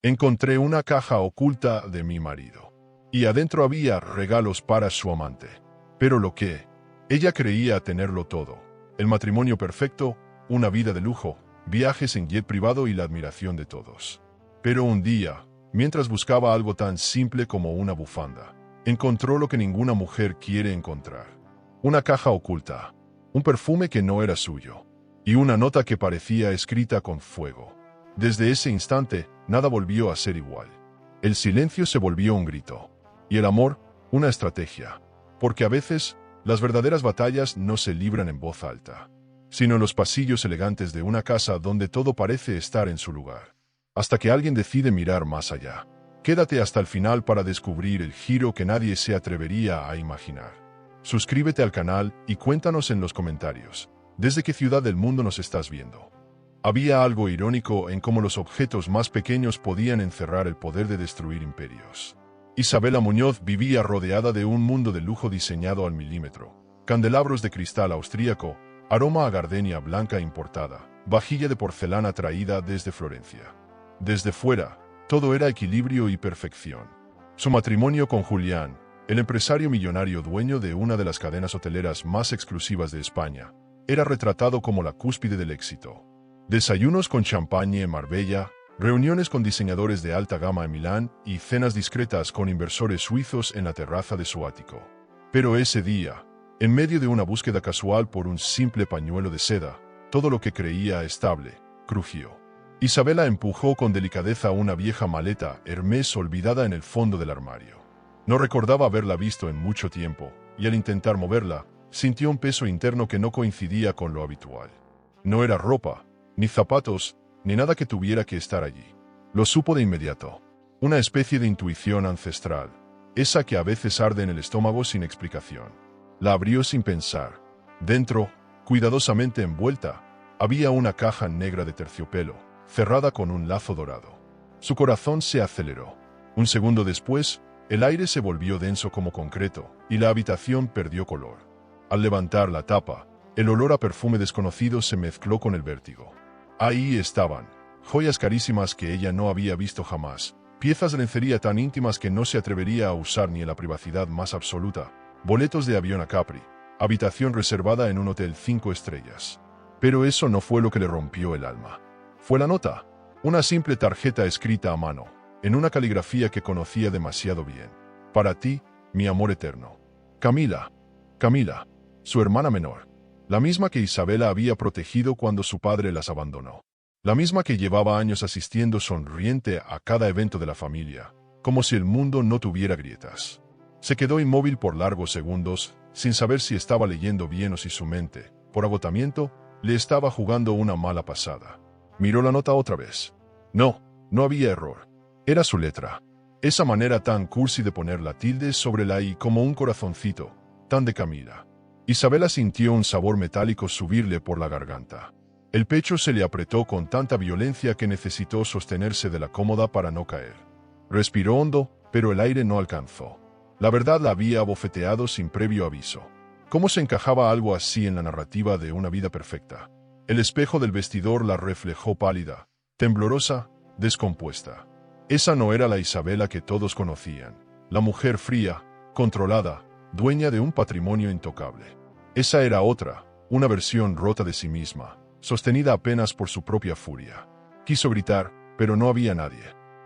Encontré una caja oculta de mi marido. Y adentro había regalos para su amante. Pero lo que ella creía tenerlo todo. El matrimonio perfecto, una vida de lujo, viajes en jet privado y la admiración de todos. Pero un día, mientras buscaba algo tan simple como una bufanda, encontró lo que ninguna mujer quiere encontrar. Una caja oculta, un perfume que no era suyo, y una nota que parecía escrita con fuego. Desde ese instante, nada volvió a ser igual. El silencio se volvió un grito, y el amor, una estrategia, porque a veces, las verdaderas batallas no se libran en voz alta, sino en los pasillos elegantes de una casa donde todo parece estar en su lugar. Hasta que alguien decide mirar más allá. Quédate hasta el final para descubrir el giro que nadie se atrevería a imaginar. Suscríbete al canal y cuéntanos en los comentarios, ¿desde qué ciudad del mundo nos estás viendo? Había algo irónico en cómo los objetos más pequeños podían encerrar el poder de destruir imperios. Isabela Muñoz vivía rodeada de un mundo de lujo diseñado al milímetro. Candelabros de cristal austríaco, aroma a gardenia blanca importada, vajilla de porcelana traída desde Florencia. Desde fuera, todo era equilibrio y perfección. Su matrimonio con Julián, el empresario millonario dueño de una de las cadenas hoteleras más exclusivas de España, era retratado como la cúspide del éxito. Desayunos con champagne en Marbella, reuniones con diseñadores de alta gama en Milán y cenas discretas con inversores suizos en la terraza de su ático. Pero ese día, en medio de una búsqueda casual por un simple pañuelo de seda, todo lo que creía estable, crujió. Isabela empujó con delicadeza una vieja maleta Hermès olvidada en el fondo del armario. No recordaba haberla visto en mucho tiempo, y al intentar moverla, sintió un peso interno que no coincidía con lo habitual. No era ropa, ni zapatos, ni nada que tuviera que estar allí. Lo supo de inmediato. Una especie de intuición ancestral, esa que a veces arde en el estómago sin explicación. La abrió sin pensar. Dentro, cuidadosamente envuelta, había una caja negra de terciopelo, cerrada con un lazo dorado. Su corazón se aceleró. Un segundo después, el aire se volvió denso como concreto, y la habitación perdió color. Al levantar la tapa, el olor a perfume desconocido se mezcló con el vértigo. Ahí estaban, joyas carísimas que ella no había visto jamás, piezas de lencería tan íntimas que no se atrevería a usar ni en la privacidad más absoluta, boletos de avión a Capri, habitación reservada en un hotel 5 estrellas. Pero eso no fue lo que le rompió el alma. Fue la nota, una simple tarjeta escrita a mano, en una caligrafía que conocía demasiado bien. Para ti, mi amor eterno. Camila. Camila, su hermana menor. La misma que Isabela había protegido cuando su padre las abandonó. La misma que llevaba años asistiendo sonriente a cada evento de la familia, como si el mundo no tuviera grietas. Se quedó inmóvil por largos segundos, sin saber si estaba leyendo bien o si su mente, por agotamiento, le estaba jugando una mala pasada. Miró la nota otra vez. No, no había error. Era su letra. Esa manera tan cursi de poner la tilde sobre la i como un corazoncito, tan de Camila. Isabela sintió un sabor metálico subirle por la garganta. El pecho se le apretó con tanta violencia que necesitó sostenerse de la cómoda para no caer. Respiró hondo, pero el aire no alcanzó. La verdad la había abofeteado sin previo aviso. ¿Cómo se encajaba algo así en la narrativa de una vida perfecta? El espejo del vestidor la reflejó pálida, temblorosa, descompuesta. Esa no era la Isabela que todos conocían, la mujer fría, controlada, dueña de un patrimonio intocable. Esa era otra, una versión rota de sí misma, sostenida apenas por su propia furia. Quiso gritar, pero no había nadie.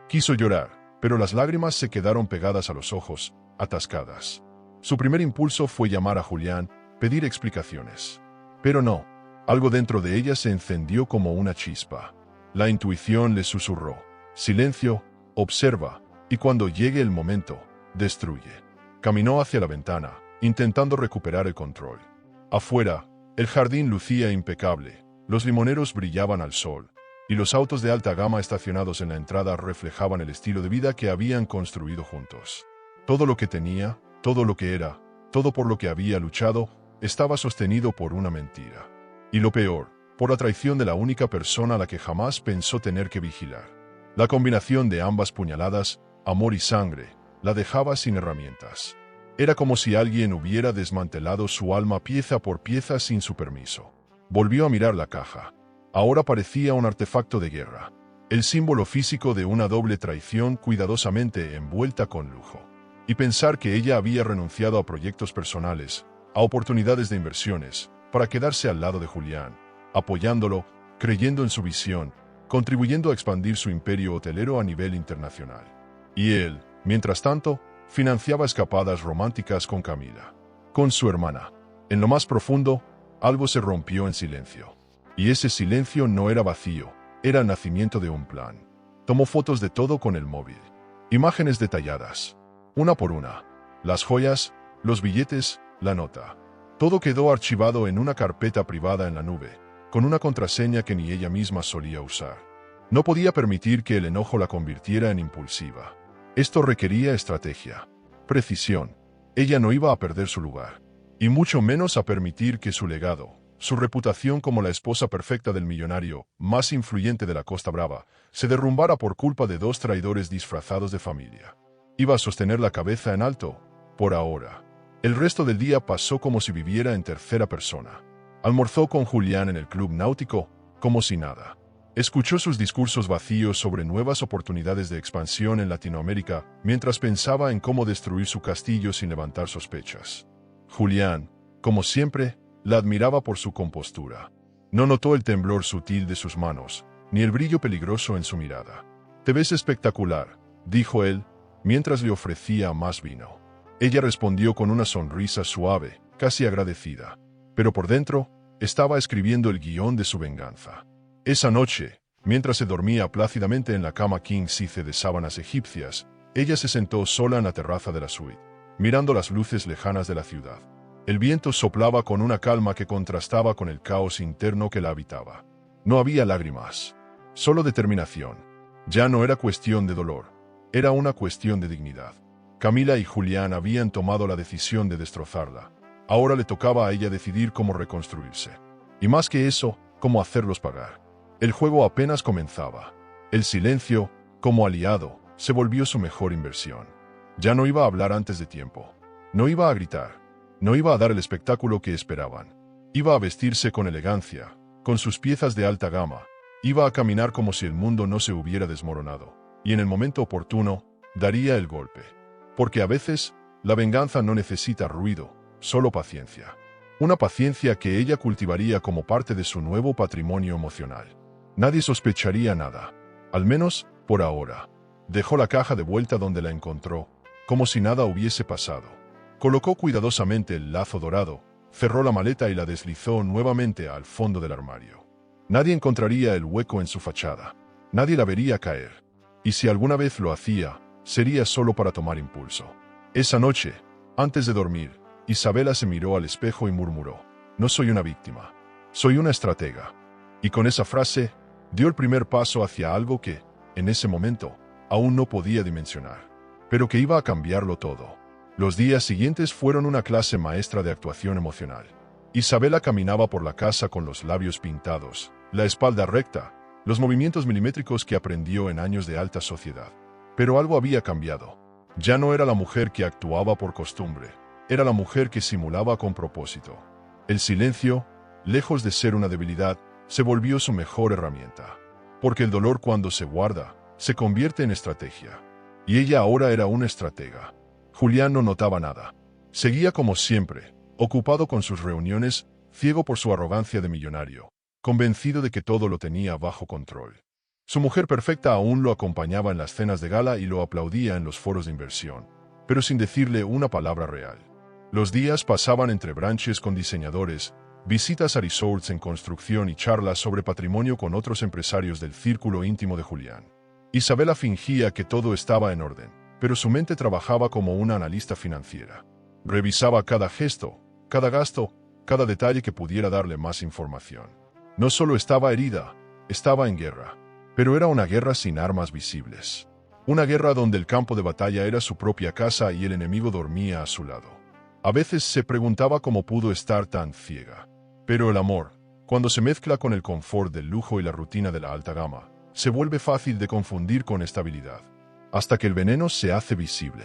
Quiso llorar, pero las lágrimas se quedaron pegadas a los ojos, atascadas. Su primer impulso fue llamar a Julián, pedir explicaciones. Pero no, algo dentro de ella se encendió como una chispa. La intuición le susurró: silencio, observa, y cuando llegue el momento, destruye. Caminó hacia la ventana, intentando recuperar el control. Afuera, el jardín lucía impecable, los limoneros brillaban al sol, y los autos de alta gama estacionados en la entrada reflejaban el estilo de vida que habían construido juntos. Todo lo que tenía, todo lo que era, todo por lo que había luchado, estaba sostenido por una mentira. Y lo peor, por la traición de la única persona a la que jamás pensó tener que vigilar. La combinación de ambas puñaladas, amor y sangre, la dejaba sin herramientas. Era como si alguien hubiera desmantelado su alma pieza por pieza sin su permiso. Volvió a mirar la caja. Ahora parecía un artefacto de guerra. el símbolo físico de una doble traición cuidadosamente envuelta con lujo. Y pensar que ella había renunciado a proyectos personales, a oportunidades de inversiones, para quedarse al lado de Julián, apoyándolo, creyendo en su visión, contribuyendo a expandir su imperio hotelero a nivel internacional. Y él, mientras tanto, financiaba escapadas románticas con Camila, con su hermana. En lo más profundo, algo se rompió en silencio. Y ese silencio no era vacío, era el nacimiento de un plan. Tomó fotos de todo con el móvil. Imágenes detalladas, una por una. Las joyas, los billetes, la nota. Todo quedó archivado en una carpeta privada en la nube, con una contraseña que ni ella misma solía usar. No podía permitir que el enojo la convirtiera en impulsiva. Esto requería estrategia, precisión. Ella no iba a perder su lugar, y mucho menos a permitir que su legado, su reputación como la esposa perfecta del millonario más influyente de la Costa Brava, se derrumbara por culpa de dos traidores disfrazados de familia. Iba a sostener la cabeza en alto, por ahora. El resto del día pasó como si viviera en tercera persona. Almorzó con Julián en el club náutico, como si nada. Escuchó sus discursos vacíos sobre nuevas oportunidades de expansión en Latinoamérica, mientras pensaba en cómo destruir su castillo sin levantar sospechas. Julián, como siempre, la admiraba por su compostura. No notó el temblor sutil de sus manos, ni el brillo peligroso en su mirada. «Te ves espectacular», dijo él, mientras le ofrecía más vino. Ella respondió con una sonrisa suave, casi agradecida. Pero por dentro, estaba escribiendo el guión de su venganza. Esa noche, mientras se dormía plácidamente en la cama king size de sábanas egipcias, ella se sentó sola en la terraza de la suite, mirando las luces lejanas de la ciudad. El viento soplaba con una calma que contrastaba con el caos interno que la habitaba. No había lágrimas, solo determinación. Ya no era cuestión de dolor, era una cuestión de dignidad. Camila y Julián habían tomado la decisión de destrozarla. Ahora le tocaba a ella decidir cómo reconstruirse. Y más que eso, cómo hacerlos pagar. El juego apenas comenzaba. El silencio, como aliado, se volvió su mejor inversión. Ya no iba a hablar antes de tiempo. No iba a gritar. No iba a dar el espectáculo que esperaban. Iba a vestirse con elegancia, con sus piezas de alta gama. Iba a caminar como si el mundo no se hubiera desmoronado. Y en el momento oportuno, daría el golpe. Porque a veces, la venganza no necesita ruido, solo paciencia. Una paciencia que ella cultivaría como parte de su nuevo patrimonio emocional. Nadie sospecharía nada. Al menos, por ahora. Dejó la caja de vuelta donde la encontró, como si nada hubiese pasado. Colocó cuidadosamente el lazo dorado, cerró la maleta y la deslizó nuevamente al fondo del armario. Nadie encontraría el hueco en su fachada. Nadie la vería caer. Y si alguna vez lo hacía, sería solo para tomar impulso. Esa noche, antes de dormir, Isabela se miró al espejo y murmuró: «No soy una víctima, soy una estratega». Y con esa frase, dio el primer paso hacia algo que, en ese momento, aún no podía dimensionar, pero que iba a cambiarlo todo. Los días siguientes fueron una clase maestra de actuación emocional. Isabela caminaba por la casa con los labios pintados, la espalda recta, los movimientos milimétricos que aprendió en años de alta sociedad. Pero algo había cambiado. Ya no era la mujer que actuaba por costumbre, era la mujer que simulaba con propósito. El silencio, lejos de ser una debilidad, se volvió su mejor herramienta. Porque el dolor, cuando se guarda, se convierte en estrategia. Y ella ahora era una estratega. Julián no notaba nada. Seguía como siempre, ocupado con sus reuniones, ciego por su arrogancia de millonario, convencido de que todo lo tenía bajo control. Su mujer perfecta aún lo acompañaba en las cenas de gala y lo aplaudía en los foros de inversión, pero sin decirle una palabra real. Los días pasaban entre brunches con diseñadores, visitas a resorts en construcción y charlas sobre patrimonio con otros empresarios del círculo íntimo de Julián. Isabela fingía que todo estaba en orden, pero su mente trabajaba como una analista financiera. Revisaba cada gesto, cada gasto, cada detalle que pudiera darle más información. No solo estaba herida, estaba en guerra. Pero era una guerra sin armas visibles. Una guerra donde el campo de batalla era su propia casa y el enemigo dormía a su lado. A veces se preguntaba cómo pudo estar tan ciega. Pero el amor, cuando se mezcla con el confort del lujo y la rutina de la alta gama, se vuelve fácil de confundir con estabilidad. Hasta que el veneno se hace visible.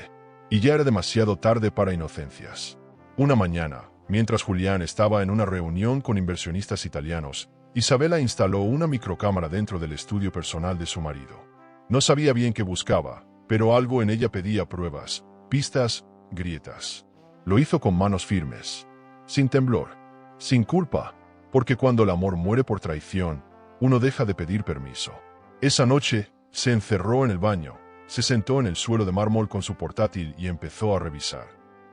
Y ya era demasiado tarde para inocencias. Una mañana, mientras Julián estaba en una reunión con inversionistas italianos, Isabela instaló una microcámara dentro del estudio personal de su marido. No sabía bien qué buscaba, pero algo en ella pedía pruebas, pistas, grietas. Lo hizo con manos firmes, sin temblor, sin culpa, porque cuando el amor muere por traición, uno deja de pedir permiso. Esa noche, se encerró en el baño, se sentó en el suelo de mármol con su portátil y empezó a revisar.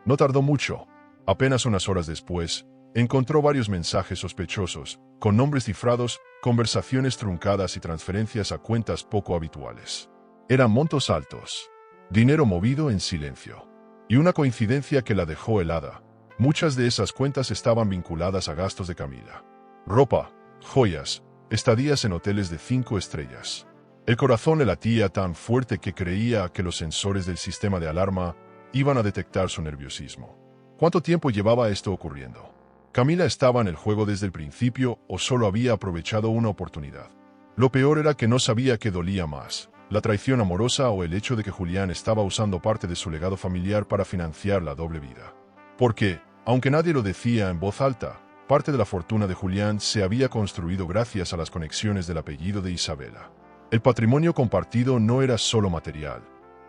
No tardó mucho. Apenas unas horas después, encontró varios mensajes sospechosos, con nombres cifrados, conversaciones truncadas y transferencias a cuentas poco habituales. Eran montos altos, dinero movido en silencio. Y una coincidencia que la dejó helada. Muchas de esas cuentas estaban vinculadas a gastos de Camila. Ropa, joyas, estadías en hoteles de 5 estrellas. El corazón le latía tan fuerte que creía que los sensores del sistema de alarma iban a detectar su nerviosismo. ¿Cuánto tiempo llevaba esto ocurriendo? ¿Camila estaba en el juego desde el principio o solo había aprovechado una oportunidad? Lo peor era que no sabía qué dolía más, la traición amorosa o el hecho de que Julián estaba usando parte de su legado familiar para financiar la doble vida. Porque, aunque nadie lo decía en voz alta, parte de la fortuna de Julián se había construido gracias a las conexiones del apellido de Isabela. El patrimonio compartido no era solo material,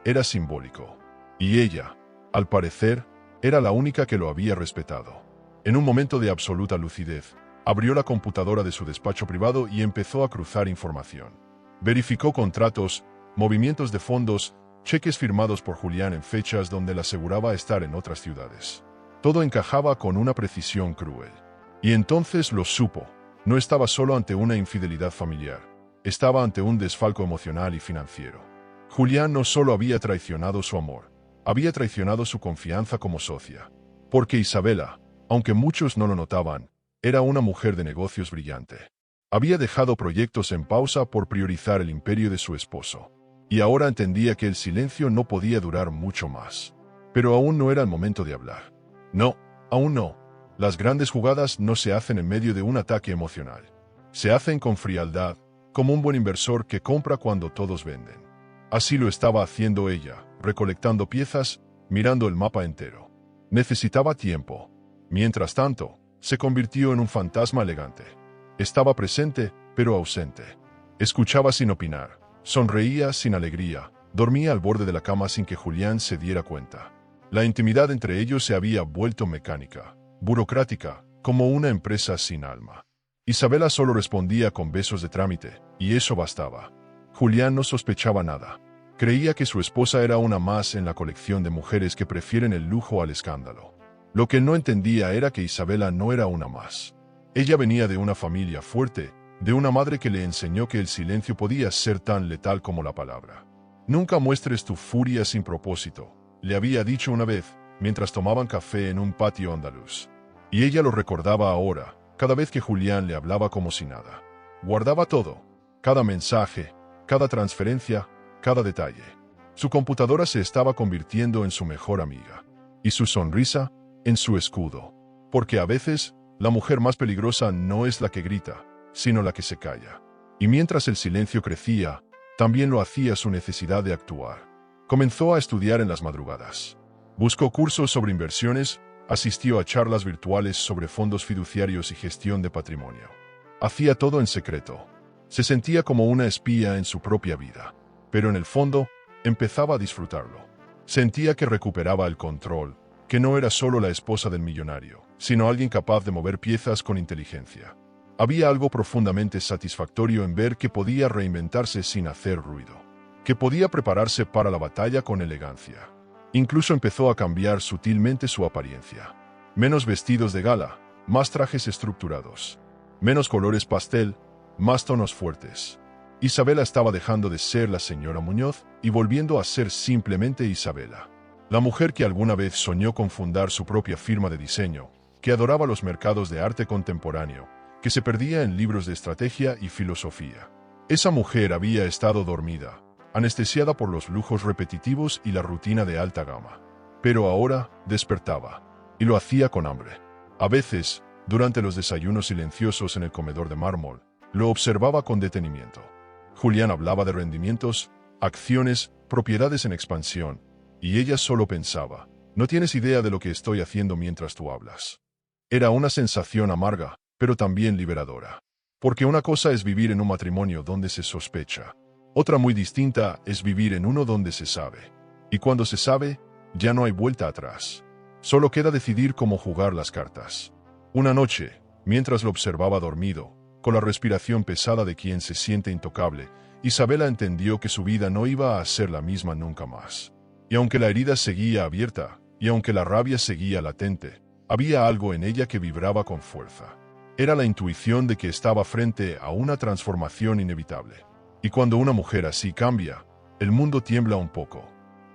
era simbólico. Y ella, al parecer, era la única que lo había respetado. En un momento de absoluta lucidez, abrió la computadora de su despacho privado y empezó a cruzar información. Verificó contratos, movimientos de fondos, cheques firmados por Julián en fechas donde le aseguraba estar en otras ciudades. Todo encajaba con una precisión cruel. Y entonces lo supo. No estaba solo ante una infidelidad familiar. Estaba ante un desfalco emocional y financiero. Julián no solo había traicionado su amor, había traicionado su confianza como socia. Porque Isabela, aunque muchos no lo notaban, era una mujer de negocios brillante. Había dejado proyectos en pausa por priorizar el imperio de su esposo. Y ahora entendía que el silencio no podía durar mucho más. Pero aún no era el momento de hablar. No, aún no. Las grandes jugadas no se hacen en medio de un ataque emocional. Se hacen con frialdad, como un buen inversor que compra cuando todos venden. Así lo estaba haciendo ella, recolectando piezas, mirando el mapa entero. Necesitaba tiempo. Mientras tanto, se convirtió en un fantasma elegante. Estaba presente, pero ausente. Escuchaba sin opinar, sonreía sin alegría, dormía al borde de la cama sin que Julián se diera cuenta. La intimidad entre ellos se había vuelto mecánica, burocrática, como una empresa sin alma. Isabela solo respondía con besos de trámite, y eso bastaba. Julián no sospechaba nada. Creía que su esposa era una más en la colección de mujeres que prefieren el lujo al escándalo. Lo que no entendía era que Isabela no era una más. Ella venía de una familia fuerte, de una madre que le enseñó que el silencio podía ser tan letal como la palabra. Nunca muestres tu furia sin propósito, le había dicho una vez, mientras tomaban café en un patio andaluz. Y ella lo recordaba ahora, cada vez que Julián le hablaba como si nada. Guardaba todo, cada mensaje, cada transferencia, cada detalle. Su computadora se estaba convirtiendo en su mejor amiga. Y su sonrisa, en su escudo. Porque a veces, la mujer más peligrosa no es la que grita, sino la que se calla. Y mientras el silencio crecía, también lo hacía su necesidad de actuar. Comenzó a estudiar en las madrugadas. Buscó cursos sobre inversiones, asistió a charlas virtuales sobre fondos fiduciarios y gestión de patrimonio. Hacía todo en secreto. Se sentía como una espía en su propia vida. Pero en el fondo, empezaba a disfrutarlo. Sentía que recuperaba el control, que no era solo la esposa del millonario, sino alguien capaz de mover piezas con inteligencia. Había algo profundamente satisfactorio en ver que podía reinventarse sin hacer ruido, que podía prepararse para la batalla con elegancia. Incluso empezó a cambiar sutilmente su apariencia. Menos vestidos de gala, más trajes estructurados. Menos colores pastel, más tonos fuertes. Isabela estaba dejando de ser la señora Muñoz y volviendo a ser simplemente Isabela. La mujer que alguna vez soñó con fundar su propia firma de diseño, que adoraba los mercados de arte contemporáneo, que se perdía en libros de estrategia y filosofía. Esa mujer había estado dormida, anestesiada por los lujos repetitivos y la rutina de alta gama. Pero ahora despertaba, y lo hacía con hambre. A veces, durante los desayunos silenciosos en el comedor de mármol, lo observaba con detenimiento. Julián hablaba de rendimientos, acciones, propiedades en expansión, y ella solo pensaba, no tienes idea de lo que estoy haciendo mientras tú hablas. Era una sensación amarga, pero también liberadora. Porque una cosa es vivir en un matrimonio donde se sospecha. Otra muy distinta es vivir en uno donde se sabe. Y cuando se sabe, ya no hay vuelta atrás. Solo queda decidir cómo jugar las cartas. Una noche, mientras lo observaba dormido, con la respiración pesada de quien se siente intocable, Isabela entendió que su vida no iba a ser la misma nunca más. Y aunque la herida seguía abierta, y aunque la rabia seguía latente, había algo en ella que vibraba con fuerza. Era la intuición de que estaba frente a una transformación inevitable. Y cuando una mujer así cambia, el mundo tiembla un poco.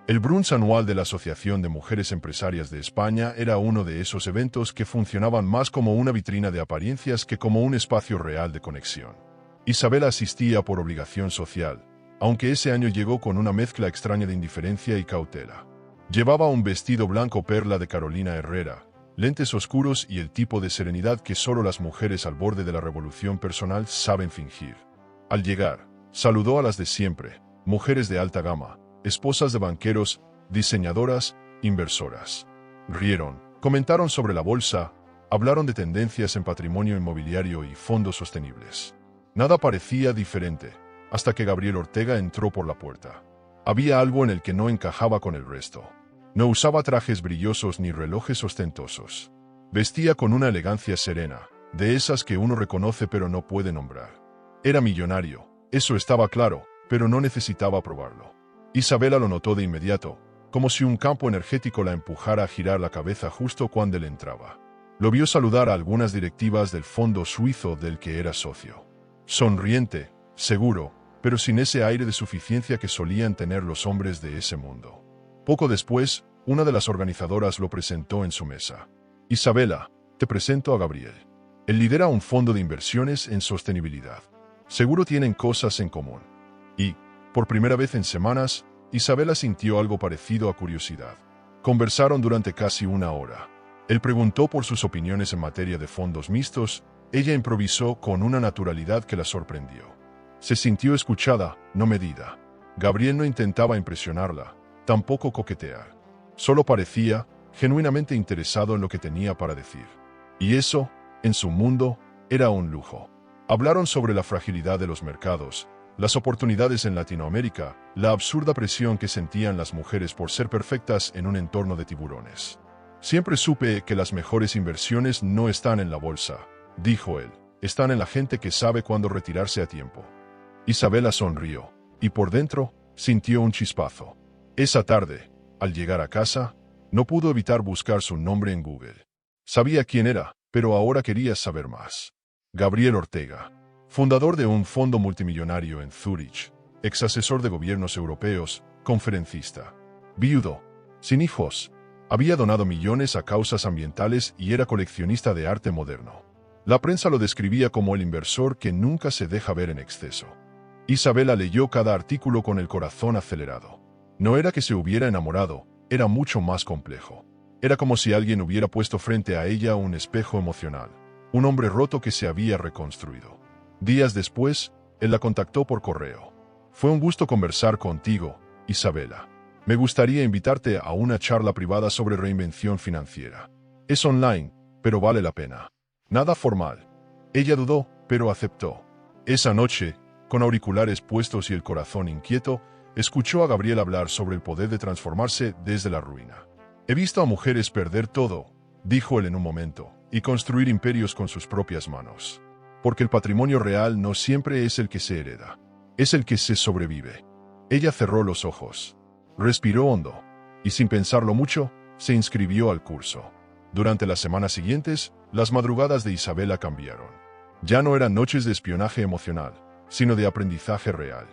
El brunch anual de la Asociación de Mujeres Empresarias de España era uno de esos eventos que funcionaban más como una vitrina de apariencias que como un espacio real de conexión. Isabela asistía por obligación social, aunque ese año llegó con una mezcla extraña de indiferencia y cautela. Llevaba un vestido blanco perla de Carolina Herrera, lentes oscuros y el tipo de serenidad que solo las mujeres al borde de la revolución personal saben fingir. Al llegar, saludó a las de siempre, mujeres de alta gama, esposas de banqueros, diseñadoras, inversoras. Rieron, comentaron sobre la bolsa, hablaron de tendencias en patrimonio inmobiliario y fondos sostenibles. Nada parecía diferente, hasta que Gabriel Ortega entró por la puerta. Había algo en el que no encajaba con el resto. No usaba trajes brillosos ni relojes ostentosos. Vestía con una elegancia serena, de esas que uno reconoce pero no puede nombrar. Era millonario, eso estaba claro, pero no necesitaba probarlo. Isabela lo notó de inmediato, como si un campo energético la empujara a girar la cabeza justo cuando él entraba. Lo vio saludar a algunas directivas del fondo suizo del que era socio. Sonriente, seguro, pero sin ese aire de suficiencia que solían tener los hombres de ese mundo. Poco después, una de las organizadoras lo presentó en su mesa. Isabela, te presento a Gabriel. Él lidera un fondo de inversiones en sostenibilidad. Seguro tienen cosas en común. Y, por primera vez en semanas, Isabela sintió algo parecido a curiosidad. Conversaron durante casi una hora. Él preguntó por sus opiniones en materia de fondos mixtos. Ella improvisó con una naturalidad que la sorprendió. Se sintió escuchada, no medida. Gabriel no intentaba impresionarla, tampoco coquetear. Solo parecía genuinamente interesado en lo que tenía para decir. Y eso, en su mundo, era un lujo. Hablaron sobre la fragilidad de los mercados, las oportunidades en Latinoamérica, la absurda presión que sentían las mujeres por ser perfectas en un entorno de tiburones. Siempre supe que las mejores inversiones no están en la bolsa, dijo él, están en la gente que sabe cuándo retirarse a tiempo. Isabela sonrió, y por dentro, sintió un chispazo. Esa tarde, al llegar a casa, no pudo evitar buscar su nombre en Google. Sabía quién era, pero ahora quería saber más. Gabriel Ortega, fundador de un fondo multimillonario en Zúrich, ex asesor de gobiernos europeos, conferencista. Viudo, sin hijos, había donado millones a causas ambientales y era coleccionista de arte moderno. La prensa lo describía como el inversor que nunca se deja ver en exceso. Isabela leyó cada artículo con el corazón acelerado. No era que se hubiera enamorado, era mucho más complejo. Era como si alguien hubiera puesto frente a ella un espejo emocional, un hombre roto que se había reconstruido. Días después, él la contactó por correo. Fue un gusto conversar contigo, Isabela. Me gustaría invitarte a una charla privada sobre reinvención financiera. Es online, pero vale la pena. Nada formal. Ella dudó, pero aceptó. Esa noche, con auriculares puestos y el corazón inquieto, escuchó a Gabriel hablar sobre el poder de transformarse desde la ruina. He visto a mujeres perder todo, dijo él en un momento, y construir imperios con sus propias manos. Porque el patrimonio real no siempre es el que se hereda, es el que se sobrevive. Ella cerró los ojos, respiró hondo, y sin pensarlo mucho, se inscribió al curso. Durante las semanas siguientes, las madrugadas de Isabela cambiaron. Ya no eran noches de espionaje emocional, sino de aprendizaje real.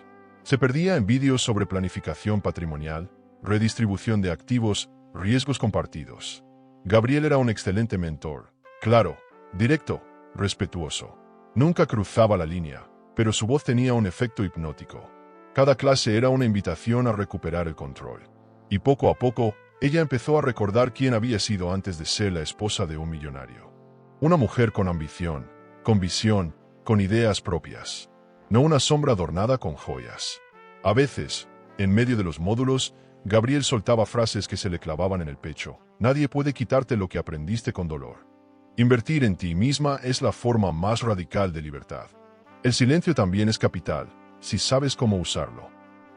Se perdía en vídeos sobre planificación patrimonial, redistribución de activos, riesgos compartidos. Gabriel era un excelente mentor, claro, directo, respetuoso. Nunca cruzaba la línea, pero su voz tenía un efecto hipnótico. Cada clase era una invitación a recuperar el control. Y poco a poco, ella empezó a recordar quién había sido antes de ser la esposa de un millonario. Una mujer con ambición, con visión, con ideas propias. No una sombra adornada con joyas. A veces, en medio de los módulos, Gabriel soltaba frases que se le clavaban en el pecho. Nadie puede quitarte lo que aprendiste con dolor. Invertir en ti misma es la forma más radical de libertad. El silencio también es capital, si sabes cómo usarlo.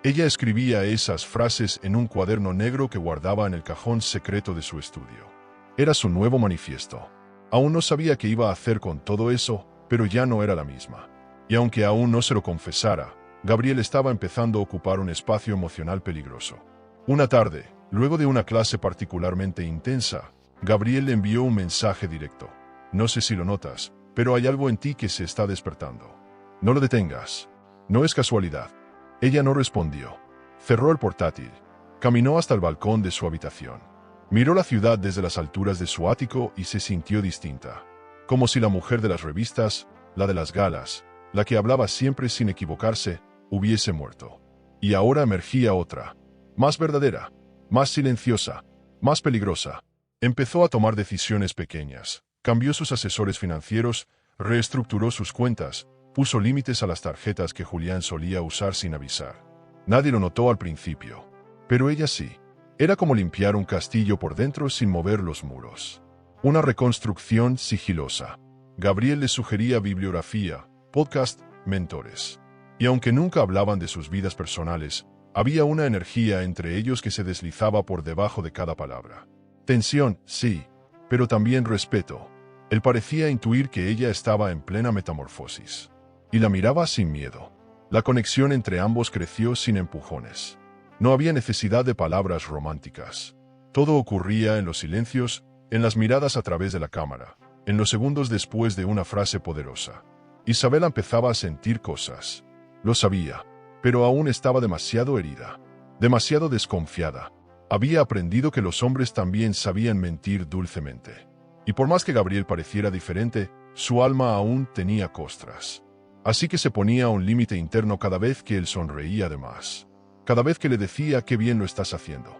Ella escribía esas frases en un cuaderno negro que guardaba en el cajón secreto de su estudio. Era su nuevo manifiesto. Aún no sabía qué iba a hacer con todo eso, pero ya no era la misma. Y aunque aún no se lo confesara, Gabriel estaba empezando a ocupar un espacio emocional peligroso. Una tarde, luego de una clase particularmente intensa, Gabriel le envió un mensaje directo. No sé si lo notas, pero hay algo en ti que se está despertando. No lo detengas. No es casualidad. Ella no respondió. Cerró el portátil. Caminó hasta el balcón de su habitación. Miró la ciudad desde las alturas de su ático y se sintió distinta. Como si la mujer de las revistas, la de las galas, la que hablaba siempre sin equivocarse, hubiese muerto. Y ahora emergía otra, más verdadera, más silenciosa, más peligrosa. Empezó a tomar decisiones pequeñas, cambió sus asesores financieros, reestructuró sus cuentas, puso límites a las tarjetas que Julián solía usar sin avisar. Nadie lo notó al principio, pero ella sí. Era como limpiar un castillo por dentro sin mover los muros. Una reconstrucción sigilosa. Gabriel les sugería bibliografía, podcast, mentores. Y aunque nunca hablaban de sus vidas personales, había una energía entre ellos que se deslizaba por debajo de cada palabra. Tensión, sí, pero también respeto. Él parecía intuir que ella estaba en plena metamorfosis. Y la miraba sin miedo. La conexión entre ambos creció sin empujones. No había necesidad de palabras románticas. Todo ocurría en los silencios, en las miradas a través de la cámara, en los segundos después de una frase poderosa. Isabela empezaba a sentir cosas. Lo sabía, pero aún estaba demasiado herida, demasiado desconfiada. Había aprendido que los hombres también sabían mentir dulcemente. Y por más que Gabriel pareciera diferente, su alma aún tenía costras. Así que se ponía un límite interno cada vez que él sonreía de más. Cada vez que le decía qué bien lo estás haciendo.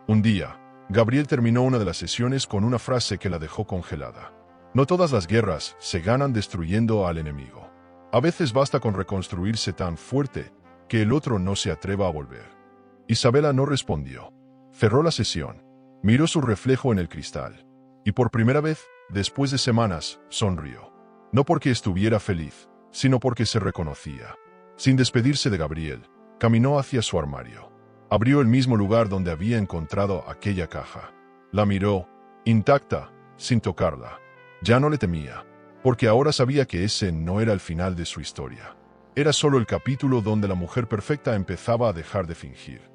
Un día, Gabriel terminó una de las sesiones con una frase que la dejó congelada. No todas las guerras se ganan destruyendo al enemigo. A veces basta con reconstruirse tan fuerte que el otro no se atreva a volver. Isabela no respondió. Cerró la sesión. Miró su reflejo en el cristal. Y por primera vez, después de semanas, sonrió. No porque estuviera feliz, sino porque se reconocía. Sin despedirse de Gabriel, caminó hacia su armario. Abrió el mismo lugar donde había encontrado aquella caja. La miró, intacta, sin tocarla. Ya no le temía, porque ahora sabía que ese no era el final de su historia. Era solo el capítulo donde la mujer perfecta empezaba a dejar de fingir.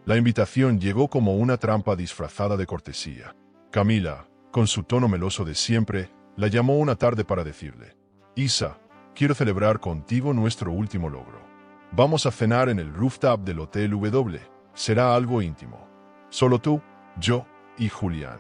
La invitación llegó como una trampa disfrazada de cortesía. Camila, con su tono meloso de siempre, la llamó una tarde para decirle: Isa, quiero celebrar contigo nuestro último logro. Vamos a cenar en el rooftop del Hotel W. Será algo íntimo. Solo tú, yo y Julián.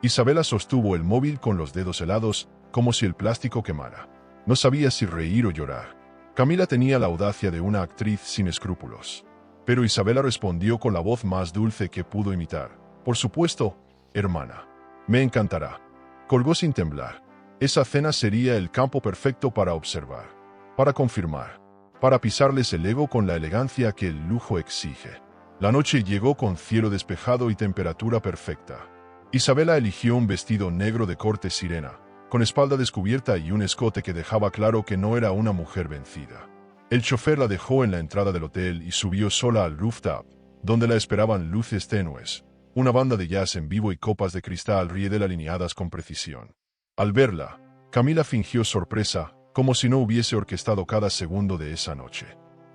Isabela sostuvo el móvil con los dedos helados, como si el plástico quemara. No sabía si reír o llorar. Camila tenía la audacia de una actriz sin escrúpulos. Pero Isabela respondió con la voz más dulce que pudo imitar. Por supuesto, hermana. Me encantará. Colgó sin temblar. Esa cena sería el campo perfecto para observar, para confirmar, para pisarles el ego con la elegancia que el lujo exige. La noche llegó con cielo despejado y temperatura perfecta. Isabela eligió un vestido negro de corte sirena, con espalda descubierta y un escote que dejaba claro que no era una mujer vencida. El chofer la dejó en la entrada del hotel y subió sola al rooftop, donde la esperaban luces tenues, una banda de jazz en vivo y copas de cristal riedel alineadas con precisión. Al verla, Camila fingió sorpresa, como si no hubiese orquestado cada segundo de esa noche.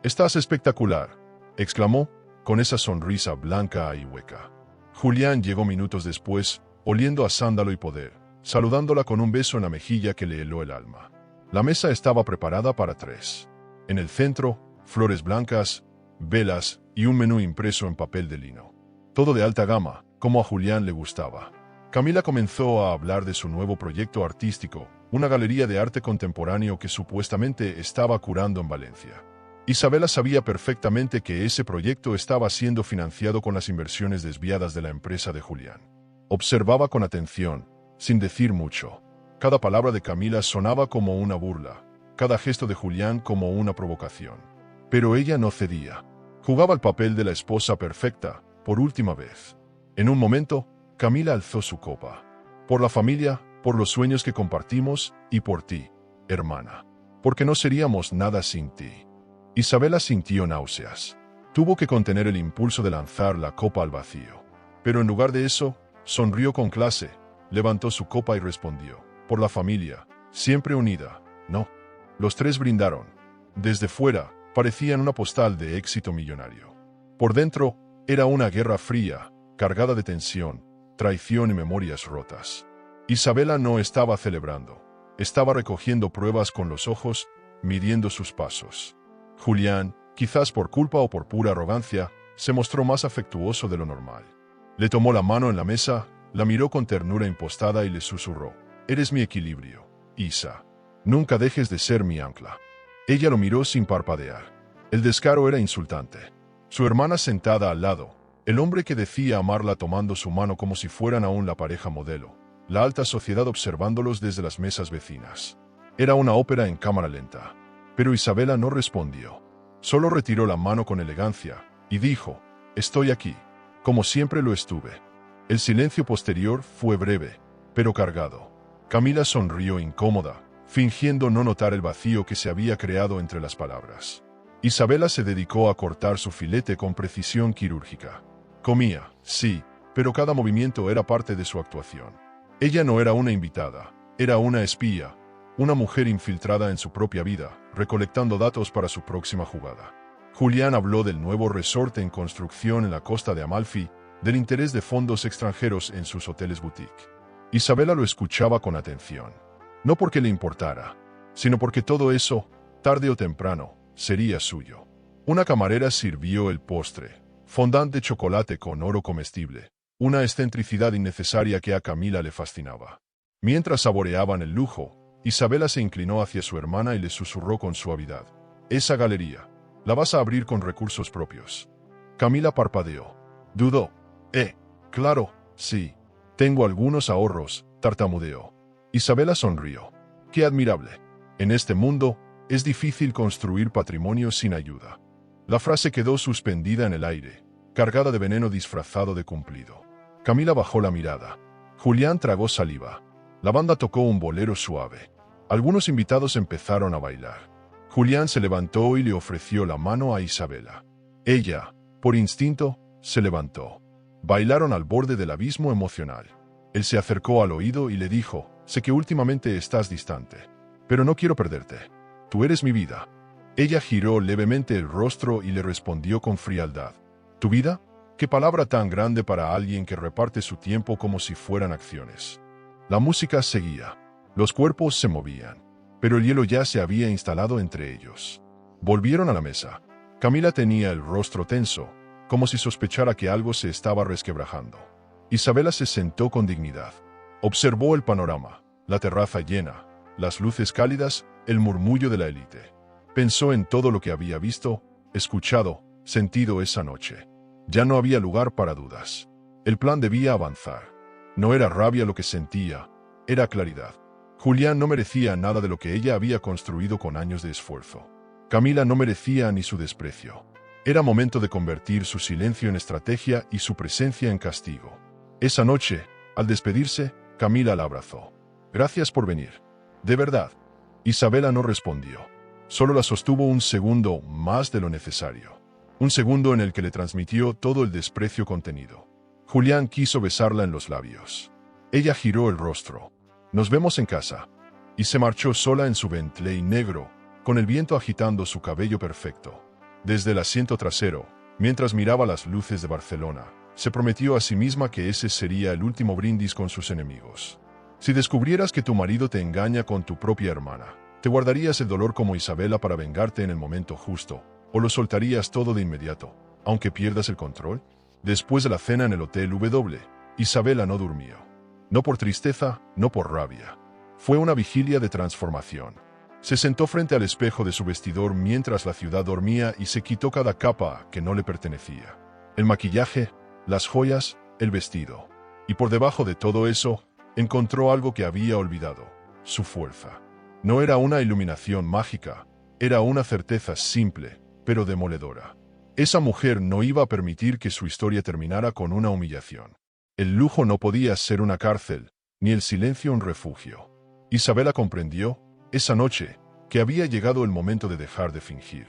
«Estás espectacular», exclamó, con esa sonrisa blanca y hueca. Julián llegó minutos después, oliendo a sándalo y poder, saludándola con un beso en la mejilla que le heló el alma. La mesa estaba preparada para 3. En el centro, flores blancas, velas y un menú impreso en papel de lino. Todo de alta gama, como a Julián le gustaba. Camila comenzó a hablar de su nuevo proyecto artístico, una galería de arte contemporáneo que supuestamente estaba curando en Valencia. Isabela sabía perfectamente que ese proyecto estaba siendo financiado con las inversiones desviadas de la empresa de Julián. Observaba con atención, sin decir mucho. Cada palabra de Camila sonaba como una burla, cada gesto de Julián como una provocación. Pero ella no cedía. Jugaba el papel de la esposa perfecta, por última vez. En un momento, Camila alzó su copa. Por la familia, por los sueños que compartimos y por ti, hermana. porque no seríamos nada sin ti. Isabela sintió náuseas. Tuvo que contener el impulso de lanzar la copa al vacío. Pero en lugar de eso, sonrió con clase, levantó su copa y respondió: por la familia, siempre unida, ¿no? Los tres brindaron. Desde fuera, parecían una postal de éxito millonario. Por dentro, era una guerra fría, cargada de tensión, traición y memorias rotas. Isabela no estaba celebrando. Estaba recogiendo pruebas con los ojos, midiendo sus pasos. Julián, quizás por culpa o por pura arrogancia, se mostró más afectuoso de lo normal. Le tomó la mano en la mesa, la miró con ternura impostada y le susurró: eres mi equilibrio, Isa. Nunca dejes de ser mi ancla. Ella lo miró sin parpadear. El descaro era insultante. Su hermana sentada al lado, el hombre que decía amarla tomando su mano como si fueran aún la pareja modelo, la alta sociedad observándolos desde las mesas vecinas. Era una ópera en cámara lenta. Pero Isabela no respondió. Solo retiró la mano con elegancia y dijo: estoy aquí, como siempre lo estuve. El silencio posterior fue breve, pero cargado. Camila sonrió incómoda, fingiendo no notar el vacío que se había creado entre las palabras. Isabela se dedicó a cortar su filete con precisión quirúrgica. Comía, sí, pero cada movimiento era parte de su actuación. Ella no era una invitada, era una espía, una mujer infiltrada en su propia vida, recolectando datos para su próxima jugada. Julián habló del nuevo resort en construcción en la costa de Amalfi, del interés de fondos extranjeros en sus hoteles boutique. Isabela lo escuchaba con atención. No porque le importara, sino porque todo eso, tarde o temprano, sería suyo. Una camarera sirvió el postre, fondant de chocolate con oro comestible, una excentricidad innecesaria que a Camila le fascinaba. Mientras saboreaban el lujo, Isabela se inclinó hacia su hermana y le susurró con suavidad: esa galería, ¿la vas a abrir con recursos propios? Camila parpadeó. Dudó. Claro, sí. Tengo algunos ahorros, tartamudeó. Isabela sonrió. Qué admirable. En este mundo, es difícil construir patrimonio sin ayuda. La frase quedó suspendida en el aire, cargada de veneno disfrazado de cumplido. Camila bajó la mirada. Julián tragó saliva. La banda tocó un bolero suave. Algunos invitados empezaron a bailar. Julián se levantó y le ofreció la mano a Isabela. Ella, por instinto, se levantó. Bailaron al borde del abismo emocional. Él se acercó al oído y le dijo: sé que últimamente estás distante, pero no quiero perderte. Tú eres mi vida. Ella giró levemente el rostro y le respondió con frialdad: ¿tu vida? Qué palabra tan grande para alguien que reparte su tiempo como si fueran acciones. La música seguía. Los cuerpos se movían, pero el hielo ya se había instalado entre ellos. Volvieron a la mesa. Camila tenía el rostro tenso, como si sospechara que algo se estaba resquebrajando. Isabela se sentó con dignidad. Observó el panorama, la terraza llena, las luces cálidas, el murmullo de la élite. Pensó en todo lo que había visto, escuchado, sentido esa noche. Ya no había lugar para dudas. El plan debía avanzar. No era rabia lo que sentía, era claridad. Julián no merecía nada de lo que ella había construido con años de esfuerzo. Camila no merecía ni su desprecio. Era momento de convertir su silencio en estrategia y su presencia en castigo. Esa noche, al despedirse, Camila la abrazó. Gracias por venir. De verdad. Isabela no respondió. Solo la sostuvo un segundo más de lo necesario. Un segundo en el que le transmitió todo el desprecio contenido. Julián quiso besarla en los labios. Ella giró el rostro. Nos vemos en casa. Y se marchó sola en su Bentley negro, con el viento agitando su cabello perfecto. Desde el asiento trasero, mientras miraba las luces de Barcelona, se prometió a sí misma que ese sería el último brindis con sus enemigos. Si descubrieras que tu marido te engaña con tu propia hermana, ¿te guardarías el dolor como Isabela para vengarte en el momento justo, o lo soltarías todo de inmediato, aunque pierdas el control? Después de la cena en el Hotel W, Isabela no durmió. No por tristeza, no por rabia. Fue una vigilia de transformación. Se sentó frente al espejo de su vestidor mientras la ciudad dormía y se quitó cada capa que no le pertenecía. El maquillaje, las joyas, el vestido. Y por debajo de todo eso, encontró algo que había olvidado: su fuerza. No era una iluminación mágica, era una certeza simple, pero demoledora. Esa mujer no iba a permitir que su historia terminara con una humillación. El lujo no podía ser una cárcel, ni el silencio un refugio. Isabela comprendió, esa noche, que había llegado el momento de dejar de fingir.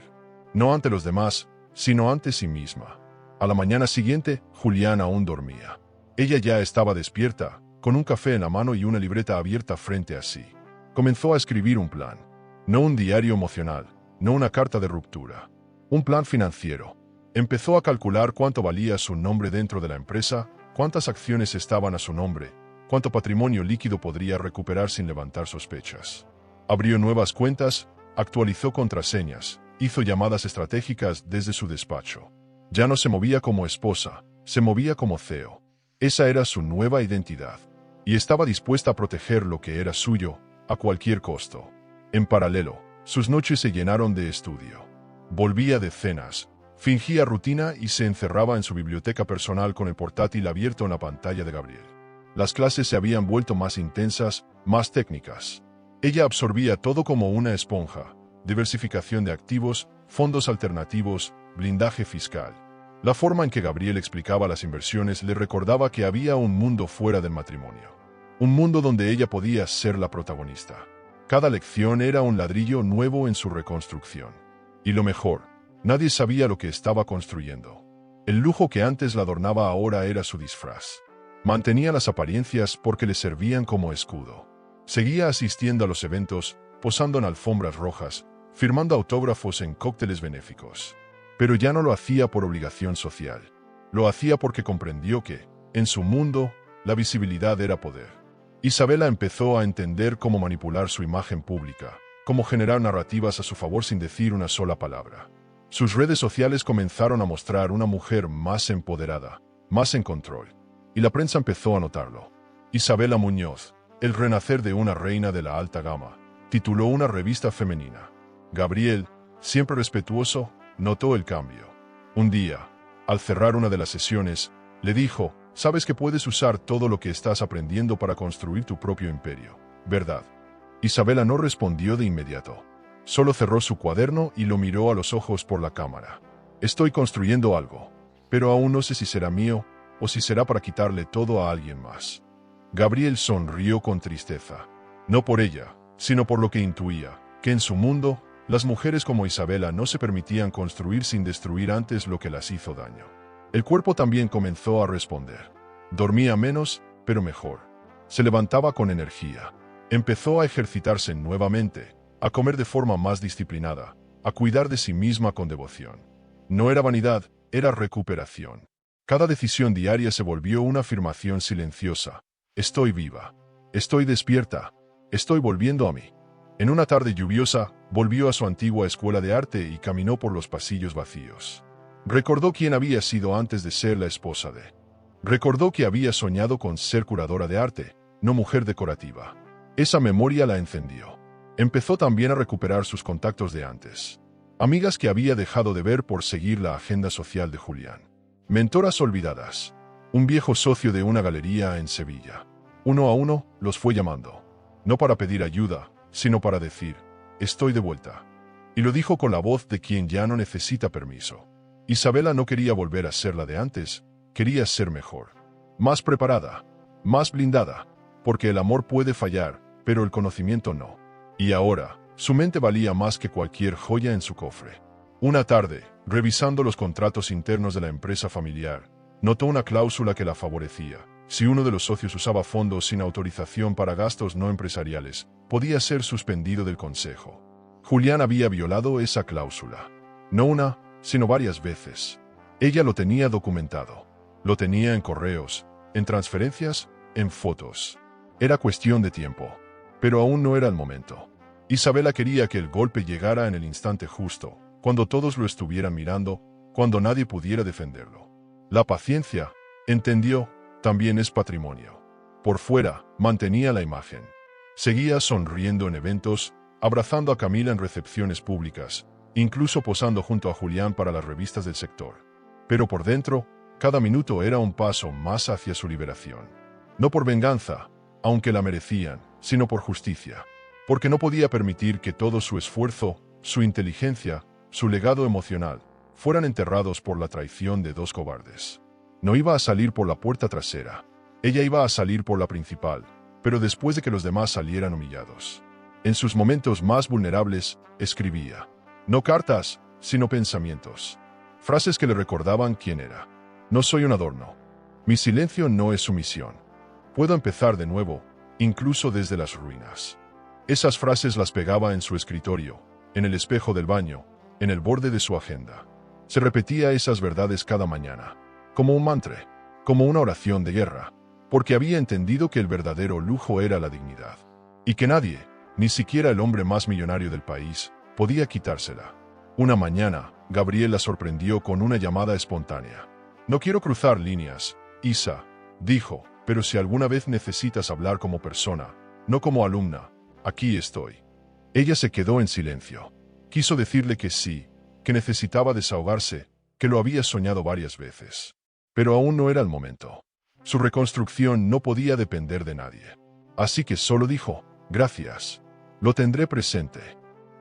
No ante los demás, sino ante sí misma. A la mañana siguiente, Julián aún dormía. Ella ya estaba despierta, con un café en la mano y una libreta abierta frente a sí. Comenzó a escribir un plan. No un diario emocional, no una carta de ruptura. Un plan financiero. Empezó a calcular cuánto valía su nombre dentro de la empresa, cuántas acciones estaban a su nombre, cuánto patrimonio líquido podría recuperar sin levantar sospechas. Abrió nuevas cuentas, actualizó contraseñas, hizo llamadas estratégicas desde su despacho. Ya no se movía como esposa, se movía como CEO. Esa era su nueva identidad. Y estaba dispuesta a proteger lo que era suyo, a cualquier costo. En paralelo, sus noches se llenaron de estudio. Volvía de cenas, fingía rutina y se encerraba en su biblioteca personal con el portátil abierto en la pantalla de Gabriel. Las clases se habían vuelto más intensas, más técnicas. Ella absorbía todo como una esponja: diversificación de activos, fondos alternativos, blindaje fiscal. La forma en que Gabriel explicaba las inversiones le recordaba que había un mundo fuera del matrimonio. Un mundo donde ella podía ser la protagonista. Cada lección era un ladrillo nuevo en su reconstrucción. Y lo mejor, nadie sabía lo que estaba construyendo. El lujo que antes la adornaba ahora era su disfraz. Mantenía las apariencias porque le servían como escudo. Seguía asistiendo a los eventos, posando en alfombras rojas, firmando autógrafos en cócteles benéficos. Pero ya no lo hacía por obligación social. Lo hacía porque comprendió que, en su mundo, la visibilidad era poder. Isabela empezó a entender cómo manipular su imagen pública, cómo generar narrativas a su favor sin decir una sola palabra. Sus redes sociales comenzaron a mostrar una mujer más empoderada, más en control. Y la prensa empezó a notarlo. Isabela Muñoz, el renacer de una reina de la alta gama, tituló una revista femenina. Gabriel, siempre respetuoso, notó el cambio. Un día, al cerrar una de las sesiones, le dijo: «Sabes que puedes usar todo lo que estás aprendiendo para construir tu propio imperio, ¿verdad?». Isabela no respondió de inmediato. Solo cerró su cuaderno y lo miró a los ojos por la cámara. «Estoy construyendo algo, pero aún no sé si será mío o si será para quitarle todo a alguien más». Gabriel sonrió con tristeza. No por ella, sino por lo que intuía, que en su mundo, las mujeres como Isabela no se permitían construir sin destruir antes lo que las hizo daño. El cuerpo también comenzó a responder. Dormía menos, pero mejor. Se levantaba con energía. Empezó a ejercitarse nuevamente, a comer de forma más disciplinada, a cuidar de sí misma con devoción. No era vanidad, era recuperación. Cada decisión diaria se volvió una afirmación silenciosa. Estoy viva. Estoy despierta. Estoy volviendo a mí. En una tarde lluviosa, volvió a su antigua escuela de arte y caminó por los pasillos vacíos. Recordó quién había sido antes de ser la esposa de. Recordó que había soñado con ser curadora de arte, no mujer decorativa. Esa memoria la encendió. Empezó también a recuperar sus contactos de antes. Amigas que había dejado de ver por seguir la agenda social de Julián. Mentoras olvidadas. Un viejo socio de una galería en Sevilla. Uno a uno los fue llamando. No para pedir ayuda, sino para decir: «Estoy de vuelta». Y lo dijo con la voz de quien ya no necesita permiso. Isabela no quería volver a ser la de antes, quería ser mejor. Más preparada, más blindada, porque el amor puede fallar, pero el conocimiento no. Y ahora, su mente valía más que cualquier joya en su cofre. Una tarde, revisando los contratos internos de la empresa familiar, notó una cláusula que la favorecía. Si uno de los socios usaba fondos sin autorización para gastos no empresariales, podía ser suspendido del consejo. Julián había violado esa cláusula. No una, sino varias veces. Ella lo tenía documentado. Lo tenía en correos, en transferencias, en fotos. Era cuestión de tiempo. Pero aún no era el momento. Isabela quería que el golpe llegara en el instante justo, cuando todos lo estuvieran mirando, cuando nadie pudiera defenderlo. La paciencia, entendió, también es patrimonio. Por fuera, mantenía la imagen. Seguía sonriendo en eventos, abrazando a Camila en recepciones públicas, incluso posando junto a Julián para las revistas del sector. Pero por dentro, cada minuto era un paso más hacia su liberación. No por venganza, aunque la merecían, sino por justicia. Porque no podía permitir que todo su esfuerzo, su inteligencia, su legado emocional, fueran enterrados por la traición de dos cobardes. No iba a salir por la puerta trasera. Ella iba a salir por la principal, pero después de que los demás salieran humillados. En sus momentos más vulnerables, escribía. No cartas, sino pensamientos. Frases que le recordaban quién era. No soy un adorno. Mi silencio no es sumisión. Puedo empezar de nuevo, incluso desde las ruinas. Esas frases las pegaba en su escritorio, en el espejo del baño, en el borde de su agenda. Se repetía esas verdades cada mañana, como un mantra, como una oración de guerra, porque había entendido que el verdadero lujo era la dignidad, y que nadie, ni siquiera el hombre más millonario del país, podía quitársela. Una mañana, Gabriel la sorprendió con una llamada espontánea. No quiero cruzar líneas, Isa, dijo, pero si alguna vez necesitas hablar como persona, no como alumna, aquí estoy. Ella se quedó en silencio. Quiso decirle que sí, que necesitaba desahogarse, que lo había soñado varias veces. Pero aún no era el momento. Su reconstrucción no podía depender de nadie. Así que solo dijo, gracias. Lo tendré presente.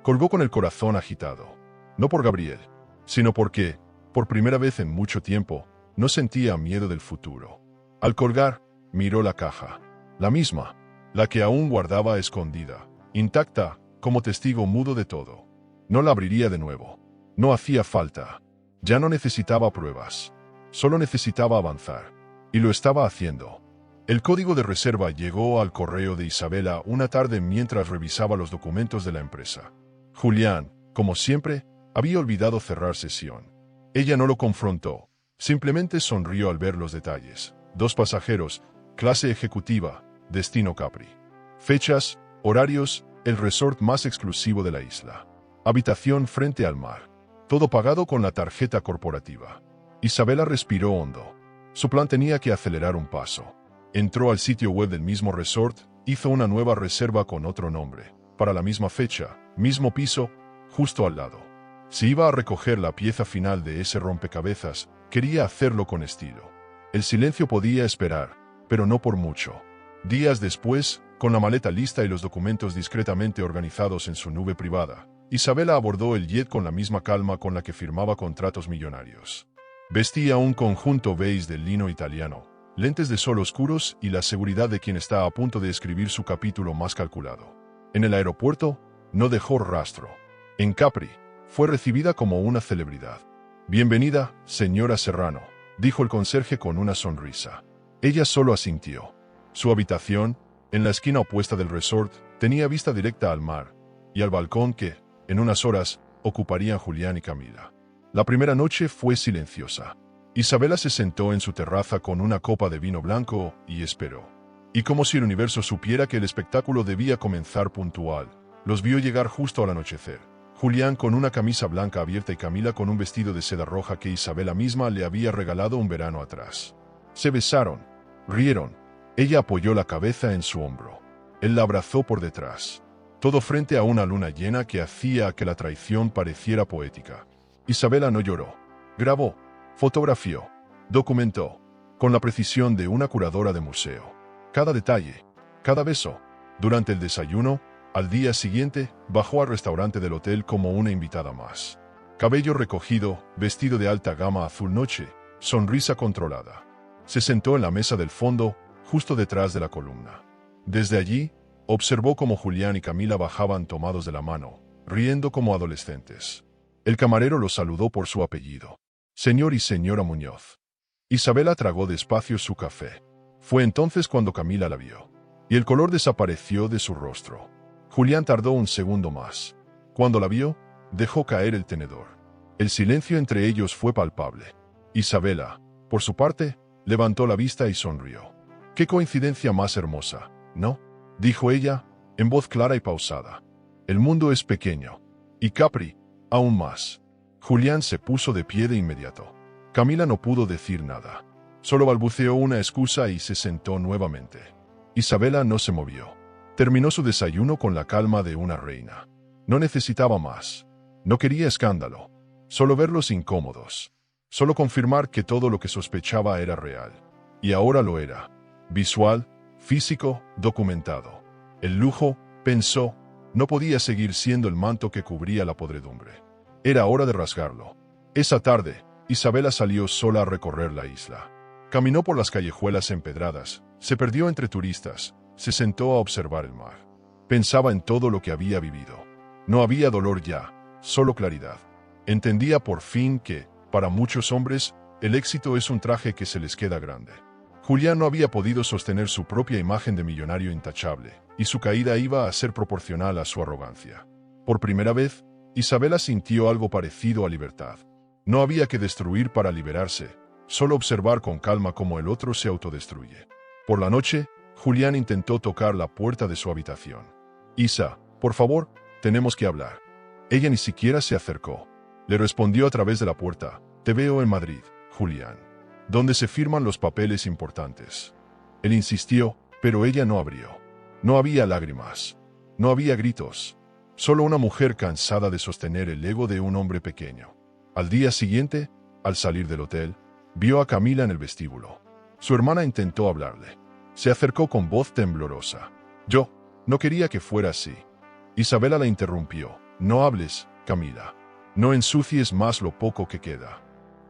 Colgó con el corazón agitado. No por Gabriel, sino porque, por primera vez en mucho tiempo, no sentía miedo del futuro. Al colgar, miró la caja. La misma, la que aún guardaba escondida, intacta, como testigo mudo de todo. No la abriría de nuevo. No hacía falta. Ya no necesitaba pruebas. Solo necesitaba avanzar. Y lo estaba haciendo. El código de reserva llegó al correo de Isabela una tarde mientras revisaba los documentos de la empresa. Julián, como siempre, había olvidado cerrar sesión. Ella no lo confrontó. Simplemente sonrió al ver los detalles. 2 pasajeros, clase ejecutiva, destino Capri. Fechas, horarios, el resort más exclusivo de la isla. Habitación frente al mar. Todo pagado con la tarjeta corporativa. Isabela respiró hondo. Su plan tenía que acelerar un paso. Entró al sitio web del mismo resort, hizo una nueva reserva con otro nombre, para la misma fecha, mismo piso, justo al lado. Si iba a recoger la pieza final de ese rompecabezas, quería hacerlo con estilo. El silencio podía esperar, pero no por mucho. Días después, con la maleta lista y los documentos discretamente organizados en su nube privada, Isabela abordó el jet con la misma calma con la que firmaba contratos millonarios. Vestía un conjunto beige de lino italiano, lentes de sol oscuros y la seguridad de quien está a punto de escribir su capítulo más calculado. En el aeropuerto, no dejó rastro. En Capri, fue recibida como una celebridad. «Bienvenida, señora Serrano», dijo el conserje con una sonrisa. Ella solo asintió. Su habitación, en la esquina opuesta del resort, tenía vista directa al mar y al balcón que, en unas horas, ocuparían Julián y Camila. La primera noche fue silenciosa. Isabela se sentó en su terraza con una copa de vino blanco y esperó. Y como si el universo supiera que el espectáculo debía comenzar puntual, los vio llegar justo al anochecer. Julián con una camisa blanca abierta y Camila con un vestido de seda roja que Isabela misma le había regalado un verano atrás. Se besaron, rieron. Ella apoyó la cabeza en su hombro. Él la abrazó por detrás. Todo frente a una luna llena que hacía que la traición pareciera poética. Isabela no lloró. Grabó, fotografió, documentó, con la precisión de una curadora de museo. Cada detalle, cada beso. Durante el desayuno, al día siguiente, bajó al restaurante del hotel como una invitada más. Cabello recogido, vestido de alta gama azul noche, sonrisa controlada. Se sentó en la mesa del fondo, justo detrás de la columna. Desde allí, observó cómo Julián y Camila bajaban tomados de la mano, riendo como adolescentes. El camarero los saludó por su apellido. Señor y señora Muñoz. Isabela tragó despacio su café. Fue entonces cuando Camila la vio. Y el color desapareció de su rostro. Julián tardó un segundo más. Cuando la vio, dejó caer el tenedor. El silencio entre ellos fue palpable. Isabela, por su parte, levantó la vista y sonrió. «Qué coincidencia más hermosa, ¿no?», dijo ella, en voz clara y pausada. «El mundo es pequeño. Y Capri, aún más». Julián se puso de pie de inmediato. Camila no pudo decir nada. Solo balbuceó una excusa y se sentó nuevamente. Isabela no se movió. Terminó su desayuno con la calma de una reina. No necesitaba más. No quería escándalo. Solo verlos incómodos. Solo confirmar que todo lo que sospechaba era real. Y ahora lo era. Visual, físico, documentado. El lujo, pensó, no podía seguir siendo el manto que cubría la podredumbre. Era hora de rasgarlo. Esa tarde, Isabela salió sola a recorrer la isla. Caminó por las callejuelas empedradas, se perdió entre turistas, se sentó a observar el mar. Pensaba en todo lo que había vivido. No había dolor ya, solo claridad. Entendía por fin que, para muchos hombres, el éxito es un traje que se les queda grande. Julián no había podido sostener su propia imagen de millonario intachable, y su caída iba a ser proporcional a su arrogancia. Por primera vez, Isabela sintió algo parecido a libertad. No había que destruir para liberarse, solo observar con calma cómo el otro se autodestruye. Por la noche, Julián intentó tocar la puerta de su habitación. «Isa, por favor, tenemos que hablar». Ella ni siquiera se acercó. Le respondió a través de la puerta: «Te veo en Madrid, Julián, donde se firman los papeles importantes». Él insistió, pero ella no abrió. No había lágrimas. No había gritos. Solo una mujer cansada de sostener el ego de un hombre pequeño. Al día siguiente, al salir del hotel, vio a Camila en el vestíbulo. Su hermana intentó hablarle. Se acercó con voz temblorosa. «Yo no quería que fuera así». Isabela la interrumpió. «No hables, Camila. No ensucies más lo poco que queda».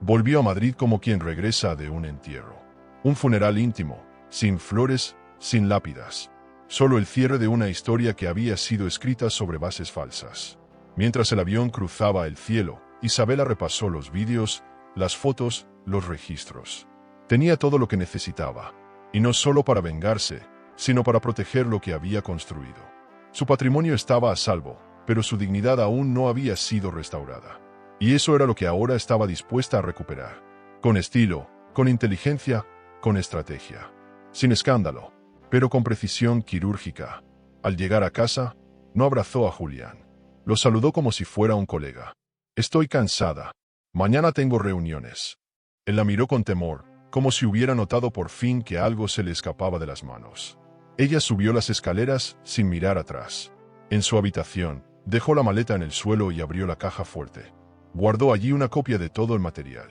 Volvió a Madrid como quien regresa de un entierro. Un funeral íntimo, sin flores, sin lápidas. Solo el cierre de una historia que había sido escrita sobre bases falsas. Mientras el avión cruzaba el cielo, Isabela repasó los vídeos, las fotos, los registros. Tenía todo lo que necesitaba, y no solo para vengarse, sino para proteger lo que había construido. Su patrimonio estaba a salvo, pero su dignidad aún no había sido restaurada. Y eso era lo que ahora estaba dispuesta a recuperar. Con estilo, con inteligencia, con estrategia. Sin escándalo, pero con precisión quirúrgica. Al llegar a casa, no abrazó a Julián. Lo saludó como si fuera un colega. «Estoy cansada. Mañana tengo reuniones». Él la miró con temor, como si hubiera notado por fin que algo se le escapaba de las manos. Ella subió las escaleras sin mirar atrás. En su habitación, dejó la maleta en el suelo y abrió la caja fuerte. Guardó allí una copia de todo el material.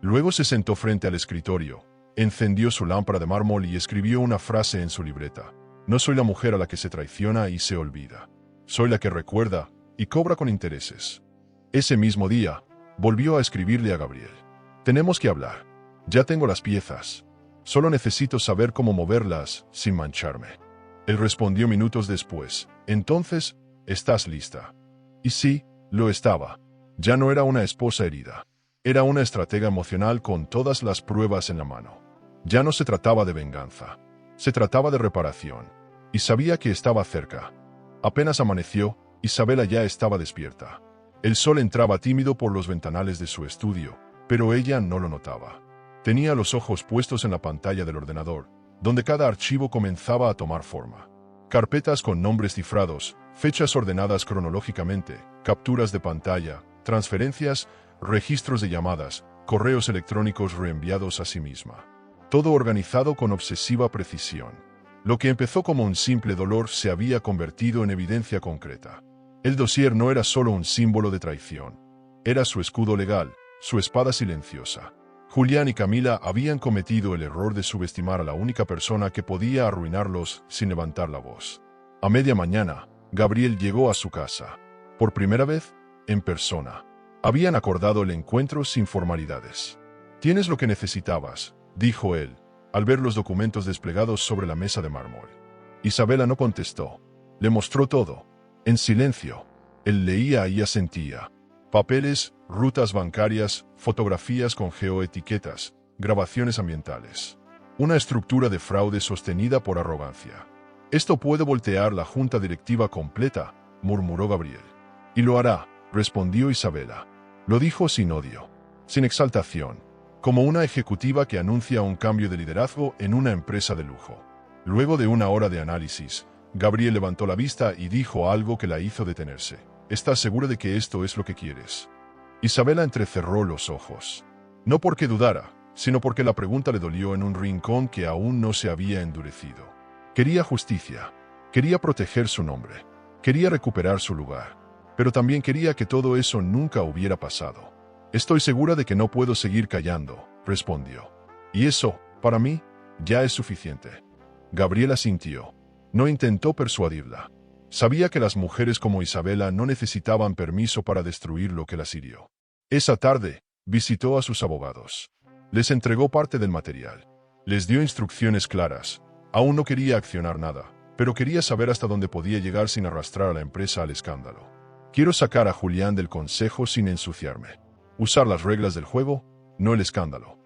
Luego se sentó frente al escritorio, encendió su lámpara de mármol y escribió una frase en su libreta. «No soy la mujer a la que se traiciona y se olvida. Soy la que recuerda y cobra con intereses». Ese mismo día, volvió a escribirle a Gabriel. «Tenemos que hablar. Ya tengo las piezas. Solo necesito saber cómo moverlas sin mancharme». Él respondió minutos después: «Entonces, ¿estás lista?». Y sí, lo estaba. Ya no era una esposa herida. Era una estratega emocional con todas las pruebas en la mano. Ya no se trataba de venganza. Se trataba de reparación. Y sabía que estaba cerca. Apenas amaneció, Isabela ya estaba despierta. El sol entraba tímido por los ventanales de su estudio, pero ella no lo notaba. Tenía los ojos puestos en la pantalla del ordenador, donde cada archivo comenzaba a tomar forma. Carpetas con nombres cifrados, fechas ordenadas cronológicamente, capturas de pantalla, transferencias, registros de llamadas, correos electrónicos reenviados a sí misma. Todo organizado con obsesiva precisión. Lo que empezó como un simple dolor se había convertido en evidencia concreta. El dossier no era solo un símbolo de traición. Era su escudo legal, su espada silenciosa. Julián y Camila habían cometido el error de subestimar a la única persona que podía arruinarlos sin levantar la voz. A media mañana, Gabriel llegó a su casa. Por primera vez, en persona. Habían acordado el encuentro sin formalidades. «Tienes lo que necesitabas», dijo él, al ver los documentos desplegados sobre la mesa de mármol. Isabela no contestó. Le mostró todo. En silencio. Él leía y asentía. Papeles, rutas bancarias, fotografías con geoetiquetas, grabaciones ambientales. Una estructura de fraude sostenida por arrogancia. «Esto puede voltear la junta directiva completa», murmuró Gabriel. «Y lo hará», respondió Isabela. Lo dijo sin odio, sin exaltación, como una ejecutiva que anuncia un cambio de liderazgo en una empresa de lujo. Luego de una hora de análisis, Gabriel levantó la vista y dijo algo que la hizo detenerse. «¿Estás segura de que esto es lo que quieres?». Isabela entrecerró los ojos. No porque dudara, sino porque la pregunta le dolió en un rincón que aún no se había endurecido. Quería justicia. Quería proteger su nombre. Quería recuperar su lugar. Pero también quería que todo eso nunca hubiera pasado. «Estoy segura de que no puedo seguir callando», respondió. «Y eso, para mí, ya es suficiente». Gabriela asintió. No intentó persuadirla. Sabía que las mujeres como Isabela no necesitaban permiso para destruir lo que las hirió. Esa tarde, visitó a sus abogados. Les entregó parte del material. Les dio instrucciones claras. Aún no quería accionar nada, pero quería saber hasta dónde podía llegar sin arrastrar a la empresa al escándalo. Quiero sacar a Julián del consejo sin ensuciarme. Usar las reglas del juego, no el escándalo.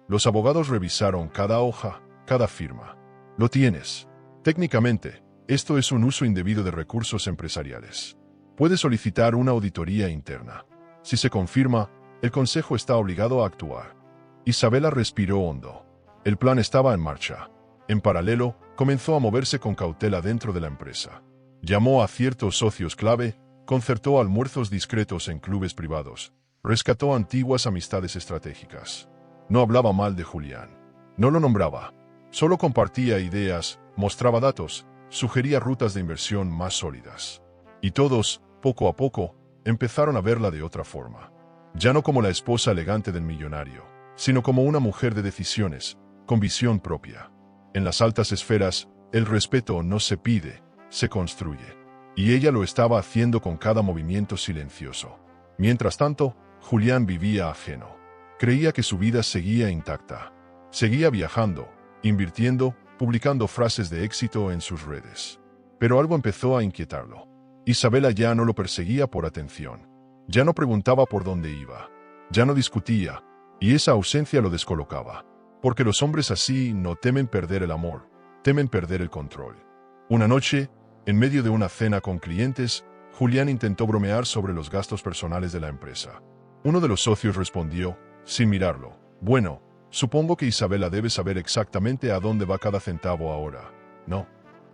Los abogados revisaron cada hoja, cada firma. Lo tienes. Técnicamente, esto es un uso indebido de recursos empresariales. Puede solicitar una auditoría interna. Si se confirma, el consejo está obligado a actuar. Isabela respiró hondo. El plan estaba en marcha. En paralelo, comenzó a moverse con cautela dentro de la empresa. Llamó a ciertos socios clave, concertó almuerzos discretos en clubes privados, rescató antiguas amistades estratégicas. No hablaba mal de Julián. No lo nombraba. Solo compartía ideas, mostraba datos, sugería rutas de inversión más sólidas. Y todos, poco a poco, empezaron a verla de otra forma. Ya no como la esposa elegante del millonario, sino como una mujer de decisiones, con visión propia. En las altas esferas, el respeto no se pide, se construye. Y ella lo estaba haciendo con cada movimiento silencioso. Mientras tanto, Julián vivía ajeno. Creía que su vida seguía intacta. Seguía viajando, invirtiendo, publicando frases de éxito en sus redes. Pero algo empezó a inquietarlo. Isabela ya no lo perseguía por atención. Ya no preguntaba por dónde iba. Ya no discutía, y esa ausencia lo descolocaba. Porque los hombres así no temen perder el amor, temen perder el control. Una noche, en medio de una cena con clientes, Julián intentó bromear sobre los gastos personales de la empresa. Uno de los socios respondió, sin mirarlo, «Bueno, supongo que Isabela debe saber exactamente a dónde va cada centavo ahora, ¿no?»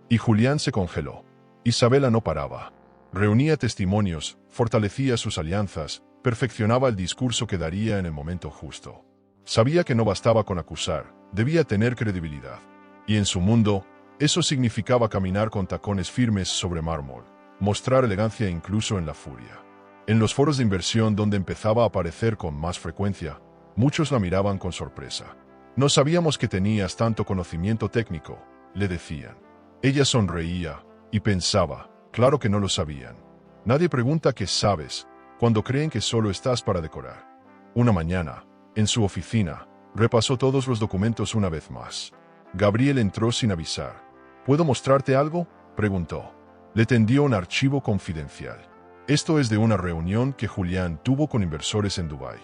Y Julián se congeló. Isabela no paraba. Reunía testimonios, fortalecía sus alianzas, perfeccionaba el discurso que daría en el momento justo. Sabía que no bastaba con acusar, debía tener credibilidad. Y en su mundo, eso significaba caminar con tacones firmes sobre mármol, mostrar elegancia incluso en la furia. En los foros de inversión donde empezaba a aparecer con más frecuencia, muchos la miraban con sorpresa. «No sabíamos que tenías tanto conocimiento técnico», le decían. Ella sonreía y pensaba, claro que no lo sabían. Nadie pregunta qué sabes, cuando creen que solo estás para decorar. Una mañana, en su oficina, repasó todos los documentos una vez más. Gabriel entró sin avisar. «¿Puedo mostrarte algo?», preguntó. Le tendió un archivo confidencial. Esto es de una reunión que Julián tuvo con inversores en Dubái.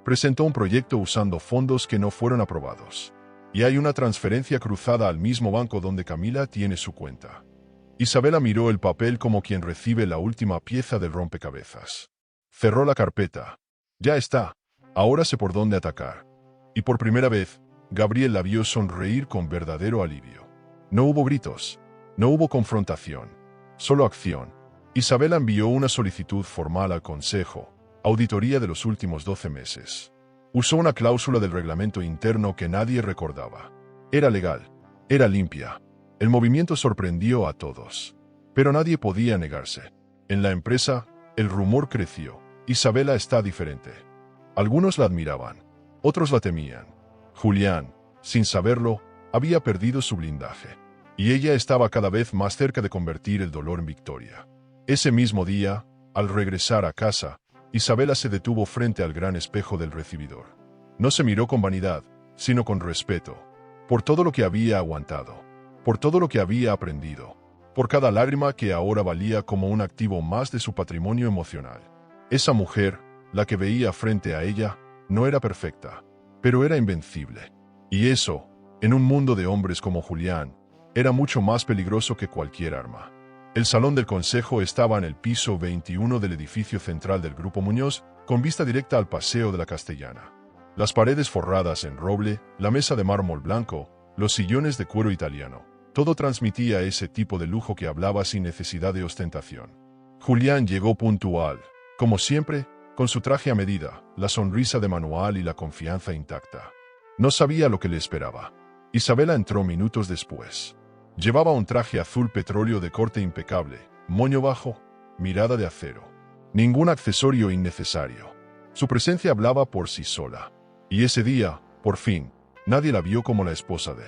Presentó un proyecto usando fondos que no fueron aprobados. Y hay una transferencia cruzada al mismo banco donde Camila tiene su cuenta. Isabela miró el papel como quien recibe la última pieza del rompecabezas. Cerró la carpeta. Ya está. Ahora sé por dónde atacar. Y por primera vez, Gabriel la vio sonreír con verdadero alivio. No hubo gritos. No hubo confrontación. Solo acción. Isabela envió una solicitud formal al Consejo, auditoría de los últimos 12 meses. Usó una cláusula del reglamento interno que nadie recordaba. Era legal. Era limpia. El movimiento sorprendió a todos. Pero nadie podía negarse. En la empresa, el rumor creció. Isabela está diferente. Algunos la admiraban. Otros la temían. Julián, sin saberlo, había perdido su blindaje. Y ella estaba cada vez más cerca de convertir el dolor en victoria. Ese mismo día, al regresar a casa, Isabela se detuvo frente al gran espejo del recibidor. No se miró con vanidad, sino con respeto, por todo lo que había aguantado, por todo lo que había aprendido, por cada lágrima que ahora valía como un activo más de su patrimonio emocional. Esa mujer, la que veía frente a ella, no era perfecta, pero era invencible. Y eso, en un mundo de hombres como Julián, era mucho más peligroso que cualquier arma. El salón del consejo estaba en el piso 21 del edificio central del Grupo Muñoz, con vista directa al Paseo de la Castellana. Las paredes forradas en roble, la mesa de mármol blanco, los sillones de cuero italiano, todo transmitía ese tipo de lujo que hablaba sin necesidad de ostentación. Julián llegó puntual, como siempre, con su traje a medida, la sonrisa de manual y la confianza intacta. No sabía lo que le esperaba. Isabela entró minutos después. Llevaba un traje azul petróleo de corte impecable, moño bajo, mirada de acero. Ningún accesorio innecesario. Su presencia hablaba por sí sola. Y ese día, por fin, nadie la vio como la esposa de.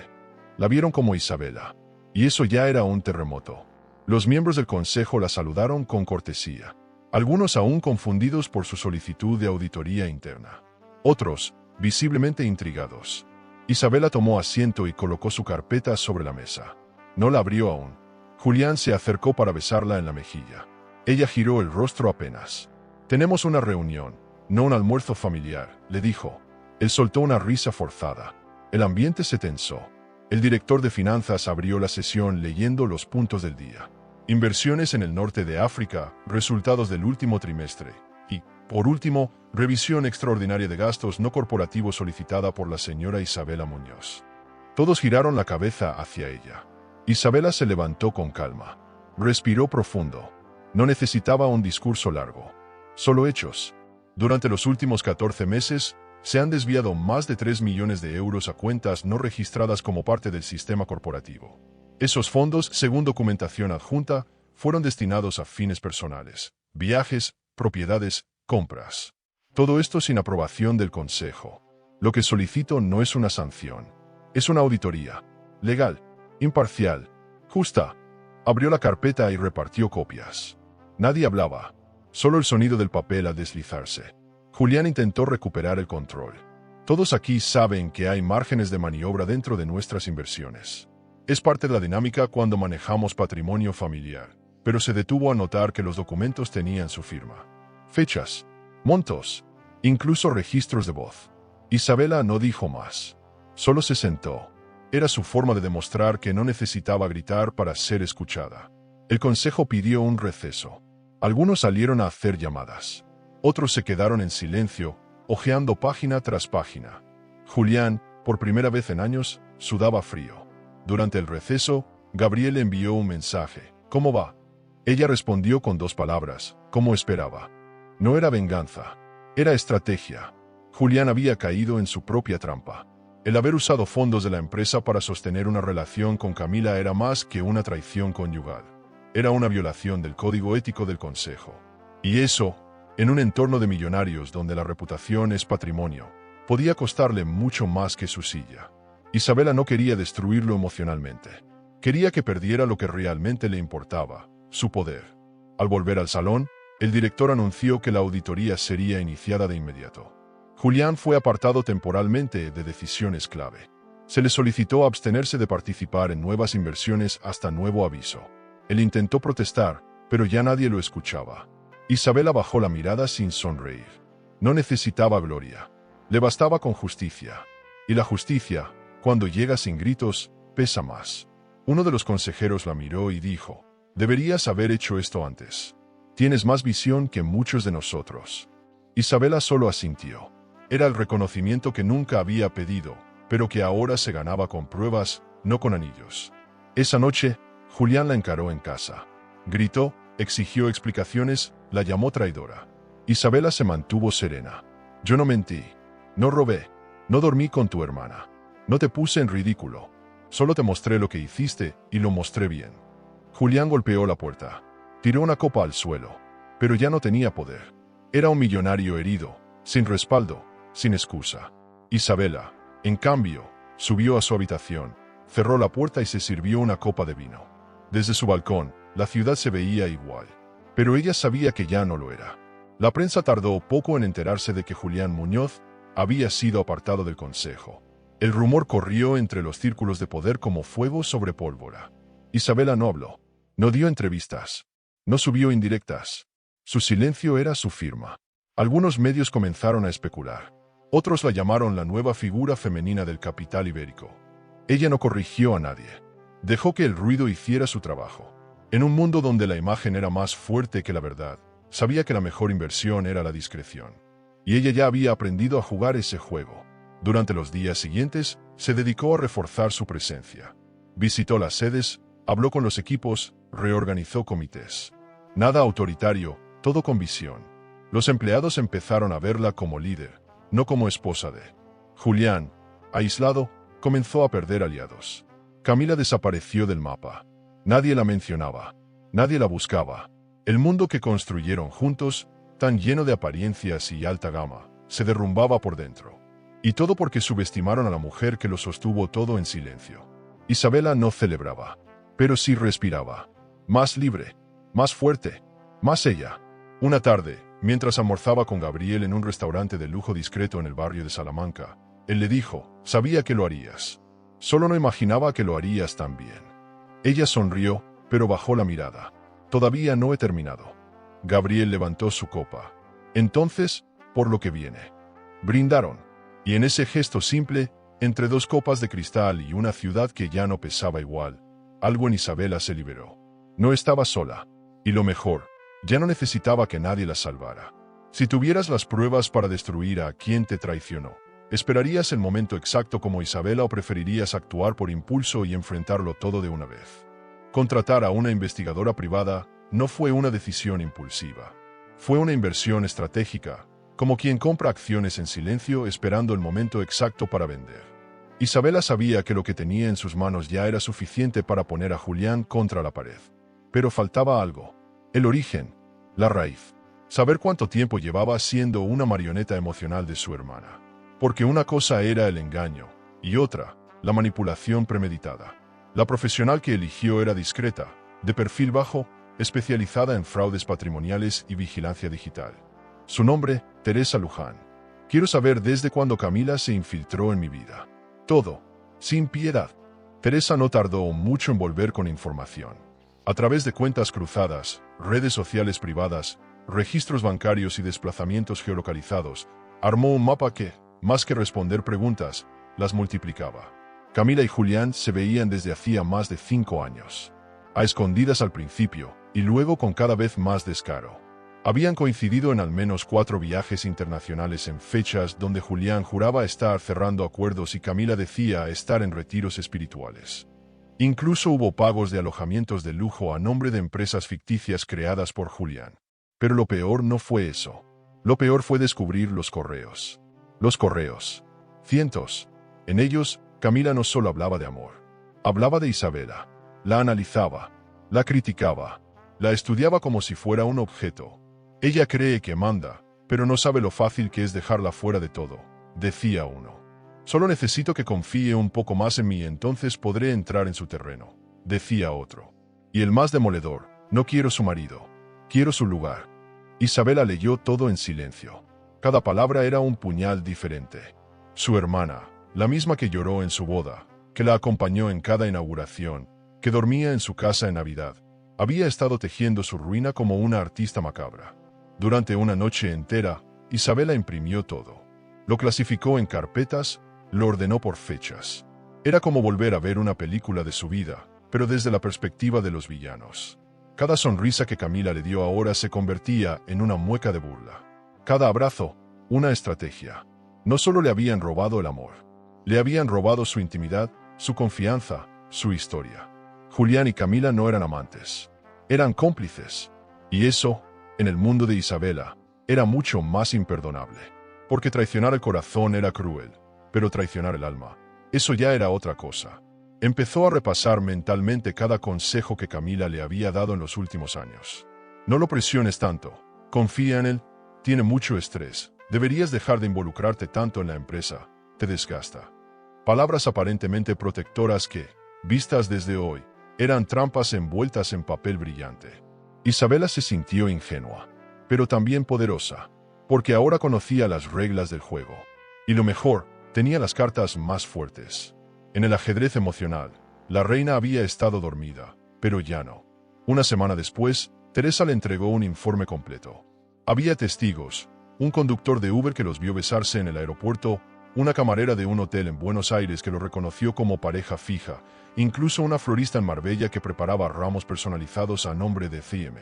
La vieron como Isabela. Y eso ya era un terremoto. Los miembros del consejo la saludaron con cortesía. Algunos aún confundidos por su solicitud de auditoría interna. Otros, visiblemente intrigados. Isabela tomó asiento y colocó su carpeta sobre la mesa. No la abrió aún. Julián se acercó para besarla en la mejilla. Ella giró el rostro apenas. «Tenemos una reunión, no un almuerzo familiar», le dijo. Él soltó una risa forzada. El ambiente se tensó. El director de finanzas abrió la sesión leyendo los puntos del día. Inversiones en el norte de África, resultados del último trimestre. Y, por último, revisión extraordinaria de gastos no corporativos solicitada por la señora Isabela Muñoz. Todos giraron la cabeza hacia ella. Isabela se levantó con calma. Respiró profundo. No necesitaba un discurso largo. Solo hechos. Durante los últimos 14 meses, se han desviado más de 3 millones de euros a cuentas no registradas como parte del sistema corporativo. Esos fondos, según documentación adjunta, fueron destinados a fines personales, viajes, propiedades, compras. Todo esto sin aprobación del Consejo. Lo que solicito no es una sanción. Es una auditoría. Legal, imparcial, justa. Abrió la carpeta y repartió copias. Nadie hablaba. Solo el sonido del papel al deslizarse. Julián intentó recuperar el control. Todos aquí saben que hay márgenes de maniobra dentro de nuestras inversiones. Es parte de la dinámica cuando manejamos patrimonio familiar, pero se detuvo a notar que los documentos tenían su firma. Fechas, montos, incluso registros de voz. Isabela no dijo más. Solo se sentó. Era su forma de demostrar que no necesitaba gritar para ser escuchada. El consejo pidió un receso. Algunos salieron a hacer llamadas. Otros se quedaron en silencio, hojeando página tras página. Julián, por primera vez en años, sudaba frío. Durante el receso, Gabriel envió un mensaje. «¿Cómo va?». Ella respondió con 2 palabras, como esperaba. No era venganza, era estrategia. Julián había caído en su propia trampa. El haber usado fondos de la empresa para sostener una relación con Camila era más que una traición conyugal. Era una violación del código ético del Consejo. Y eso, en un entorno de millonarios donde la reputación es patrimonio, podía costarle mucho más que su silla. Isabela no quería destruirlo emocionalmente. Quería que perdiera lo que realmente le importaba, su poder. Al volver al salón, el director anunció que la auditoría sería iniciada de inmediato. Julián fue apartado temporalmente de decisiones clave. Se le solicitó abstenerse de participar en nuevas inversiones hasta nuevo aviso. Él intentó protestar, pero ya nadie lo escuchaba. Isabela bajó la mirada sin sonreír. No necesitaba gloria. Le bastaba con justicia. Y la justicia, cuando llega sin gritos, pesa más. Uno de los consejeros la miró y dijo: «Deberías haber hecho esto antes. Tienes más visión que muchos de nosotros». Isabela solo asintió. Era el reconocimiento que nunca había pedido, pero que ahora se ganaba con pruebas, no con anillos. Esa noche, Julián la encaró en casa. Gritó, exigió explicaciones, la llamó traidora. Isabela se mantuvo serena. «Yo no mentí. No robé. No dormí con tu hermana. No te puse en ridículo. Solo te mostré lo que hiciste y lo mostré bien». Julián golpeó la puerta. Tiró una copa al suelo. Pero ya no tenía poder. Era un millonario herido, sin respaldo, sin excusa. Isabela, en cambio, subió a su habitación, cerró la puerta y se sirvió una copa de vino. Desde su balcón, la ciudad se veía igual. Pero ella sabía que ya no lo era. La prensa tardó poco en enterarse de que Julián Muñoz había sido apartado del Consejo. El rumor corrió entre los círculos de poder como fuego sobre pólvora. Isabela no habló. No dio entrevistas. No subió indirectas. Su silencio era su firma. Algunos medios comenzaron a especular. Otros la llamaron la nueva figura femenina del capital ibérico. Ella no corrigió a nadie. Dejó que el ruido hiciera su trabajo. En un mundo donde la imagen era más fuerte que la verdad, sabía que la mejor inversión era la discreción. Y ella ya había aprendido a jugar ese juego. Durante los días siguientes, se dedicó a reforzar su presencia. Visitó las sedes, habló con los equipos, reorganizó comités. Nada autoritario, todo con visión. Los empleados empezaron a verla como líder, no como esposa de. Julián, aislado, comenzó a perder aliados. Camila desapareció del mapa. Nadie la mencionaba. Nadie la buscaba. El mundo que construyeron juntos, tan lleno de apariencias y alta gama, se derrumbaba por dentro. Y todo porque subestimaron a la mujer que lo sostuvo todo en silencio. Isabela no celebraba, pero sí respiraba. Más libre, más fuerte, más ella. Una tarde, mientras almorzaba con Gabriel en un restaurante de lujo discreto en el barrio de Salamanca, él le dijo: «Sabía que lo harías. Solo no imaginaba que lo harías tan bien». Ella sonrió, pero bajó la mirada. Todavía no he terminado. Gabriel levantó su copa. Entonces, por lo que viene. Brindaron. Y en ese gesto simple, entre dos copas de cristal y una ciudad que ya no pesaba igual, algo en Isabela se liberó. No estaba sola. Y lo mejor, ya no necesitaba que nadie la salvara. Si tuvieras las pruebas para destruir a quien te traicionó, ¿esperarías el momento exacto como Isabela o preferirías actuar por impulso y enfrentarlo todo de una vez? Contratar a una investigadora privada no fue una decisión impulsiva. Fue una inversión estratégica, como quien compra acciones en silencio esperando el momento exacto para vender. Isabela sabía que lo que tenía en sus manos ya era suficiente para poner a Julián contra la pared. Pero faltaba algo. El origen, la raíz. Saber cuánto tiempo llevaba siendo una marioneta emocional de su hermana. Porque una cosa era el engaño, y otra, la manipulación premeditada. La profesional que eligió era discreta, de perfil bajo, especializada en fraudes patrimoniales y vigilancia digital. Su nombre, Teresa Luján. Quiero saber desde cuándo Camila se infiltró en mi vida. Todo, sin piedad. Teresa no tardó mucho en volver con información. A través de cuentas cruzadas, redes sociales privadas, registros bancarios y desplazamientos geolocalizados, armó un mapa que, más que responder preguntas, las multiplicaba. Camila y Julián se veían desde hacía más de 5 años. A escondidas al principio, y luego con cada vez más descaro. Habían coincidido en al menos 4 viajes internacionales en fechas donde Julián juraba estar cerrando acuerdos y Camila decía estar en retiros espirituales. Incluso hubo pagos de alojamientos de lujo a nombre de empresas ficticias creadas por Julián. Pero lo peor no fue eso. Lo peor fue descubrir los correos. Los correos. Cientos. En ellos, Camila no solo hablaba de amor. Hablaba de Isabela. La analizaba. La criticaba. La estudiaba como si fuera un objeto. Ella cree que manda, pero no sabe lo fácil que es dejarla fuera de todo, decía uno. Solo necesito que confíe un poco más en mí y entonces podré entrar en su terreno, decía otro. Y el más demoledor, no quiero su marido, quiero su lugar. Isabela leyó todo en silencio. Cada palabra era un puñal diferente. Su hermana, la misma que lloró en su boda, que la acompañó en cada inauguración, que dormía en su casa en Navidad, había estado tejiendo su ruina como una artista macabra. Durante una noche entera, Isabela imprimió todo. Lo clasificó en carpetas, lo ordenó por fechas. Era como volver a ver una película de su vida, pero desde la perspectiva de los villanos. Cada sonrisa que Camila le dio ahora se convertía en una mueca de burla. Cada abrazo, una estrategia. No solo le habían robado el amor, le habían robado su intimidad, su confianza, su historia. Julián y Camila no eran amantes, eran cómplices. Y eso, en el mundo de Isabela, era mucho más imperdonable. Porque traicionar el corazón era cruel, pero traicionar el alma, eso ya era otra cosa. Empezó a repasar mentalmente cada consejo que Camila le había dado en los últimos años. No lo presiones tanto, confía en él, tiene mucho estrés, deberías dejar de involucrarte tanto en la empresa, te desgasta. Palabras aparentemente protectoras que, vistas desde hoy, eran trampas envueltas en papel brillante. Isabela se sintió ingenua, pero también poderosa, porque ahora conocía las reglas del juego. Y lo mejor, tenía las cartas más fuertes. En el ajedrez emocional, la reina había estado dormida, pero ya no. Una semana después, Teresa le entregó un informe completo. Había testigos, un conductor de Uber que los vio besarse en el aeropuerto, una camarera de un hotel en Buenos Aires que lo reconoció como pareja fija, incluso una florista en Marbella que preparaba ramos personalizados a nombre de CM.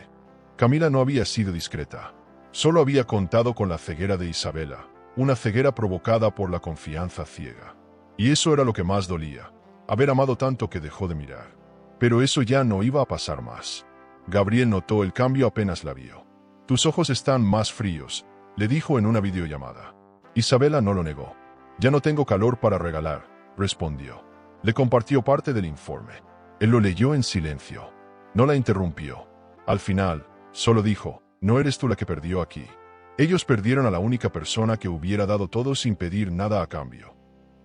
Camila no había sido discreta. Solo había contado con la ceguera de Isabela, una ceguera provocada por la confianza ciega. Y eso era lo que más dolía, haber amado tanto que dejó de mirar. Pero eso ya no iba a pasar más. Gabriel notó el cambio apenas la vio. Tus ojos están más fríos, le dijo en una videollamada. Isabela no lo negó. Ya no tengo calor para regalar, respondió. Le compartió parte del informe. Él lo leyó en silencio. No la interrumpió. Al final, solo dijo, no eres tú la que perdió aquí. Ellos perdieron a la única persona que hubiera dado todo sin pedir nada a cambio.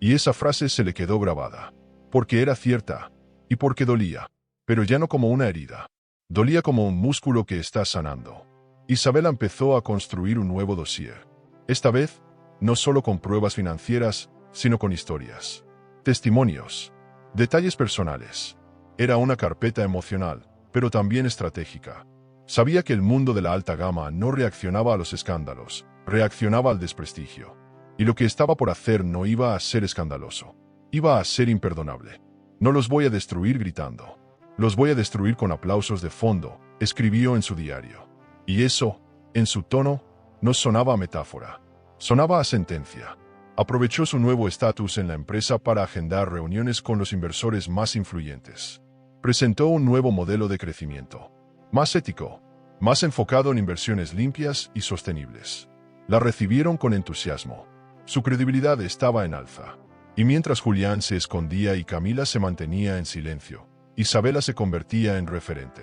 Y esa frase se le quedó grabada. Porque era cierta. Y porque dolía. Pero ya no como una herida. Dolía como un músculo que está sanando. Isabela empezó a construir un nuevo dossier. Esta vez, no solo con pruebas financieras, sino con historias. Testimonios. Detalles personales. Era una carpeta emocional, pero también estratégica. Sabía que el mundo de la alta gama no reaccionaba a los escándalos, reaccionaba al desprestigio. Y lo que estaba por hacer no iba a ser escandaloso. Iba a ser imperdonable. No los voy a destruir gritando. Los voy a destruir con aplausos de fondo, escribió en su diario. Y eso, en su tono, no sonaba a metáfora. Sonaba a sentencia. Aprovechó su nuevo estatus en la empresa para agendar reuniones con los inversores más influyentes. Presentó un nuevo modelo de crecimiento. Más ético, más enfocado en inversiones limpias y sostenibles. La recibieron con entusiasmo. Su credibilidad estaba en alza. Y mientras Julián se escondía y Camila se mantenía en silencio, Isabela se convertía en referente.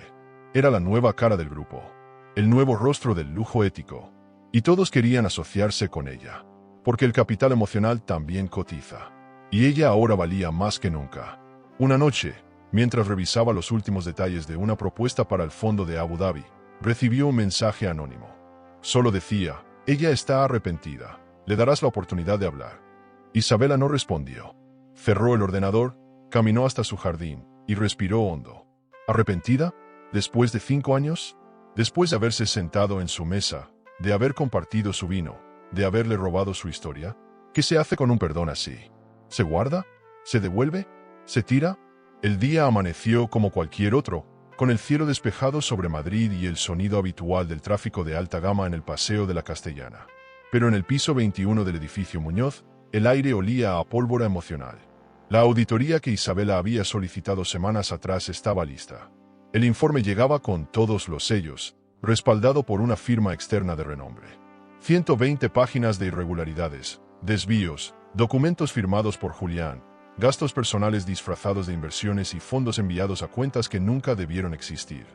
Era la nueva cara del grupo, el nuevo rostro del lujo ético. Y todos querían asociarse con ella, porque el capital emocional también cotiza. Y ella ahora valía más que nunca. Una noche, mientras revisaba los últimos detalles de una propuesta para el fondo de Abu Dhabi, recibió un mensaje anónimo. Solo decía, ella está arrepentida, le darás la oportunidad de hablar. Isabela no respondió. Cerró el ordenador, caminó hasta su jardín y respiró hondo. ¿Arrepentida? ¿Después de 5 años? Después de haberse sentado en su mesa, de haber compartido su vino, de haberle robado su historia. ¿Qué se hace con un perdón así? ¿Se guarda? ¿Se devuelve? ¿Se tira? El día amaneció como cualquier otro, con el cielo despejado sobre Madrid y el sonido habitual del tráfico de alta gama en el Paseo de la Castellana. Pero en el piso 21 del edificio Muñoz, el aire olía a pólvora emocional. La auditoría que Isabela había solicitado semanas atrás estaba lista. El informe llegaba con todos los sellos, respaldado por una firma externa de renombre. 120 páginas de irregularidades, desvíos, documentos firmados por Julián, gastos personales disfrazados de inversiones y fondos enviados a cuentas que nunca debieron existir.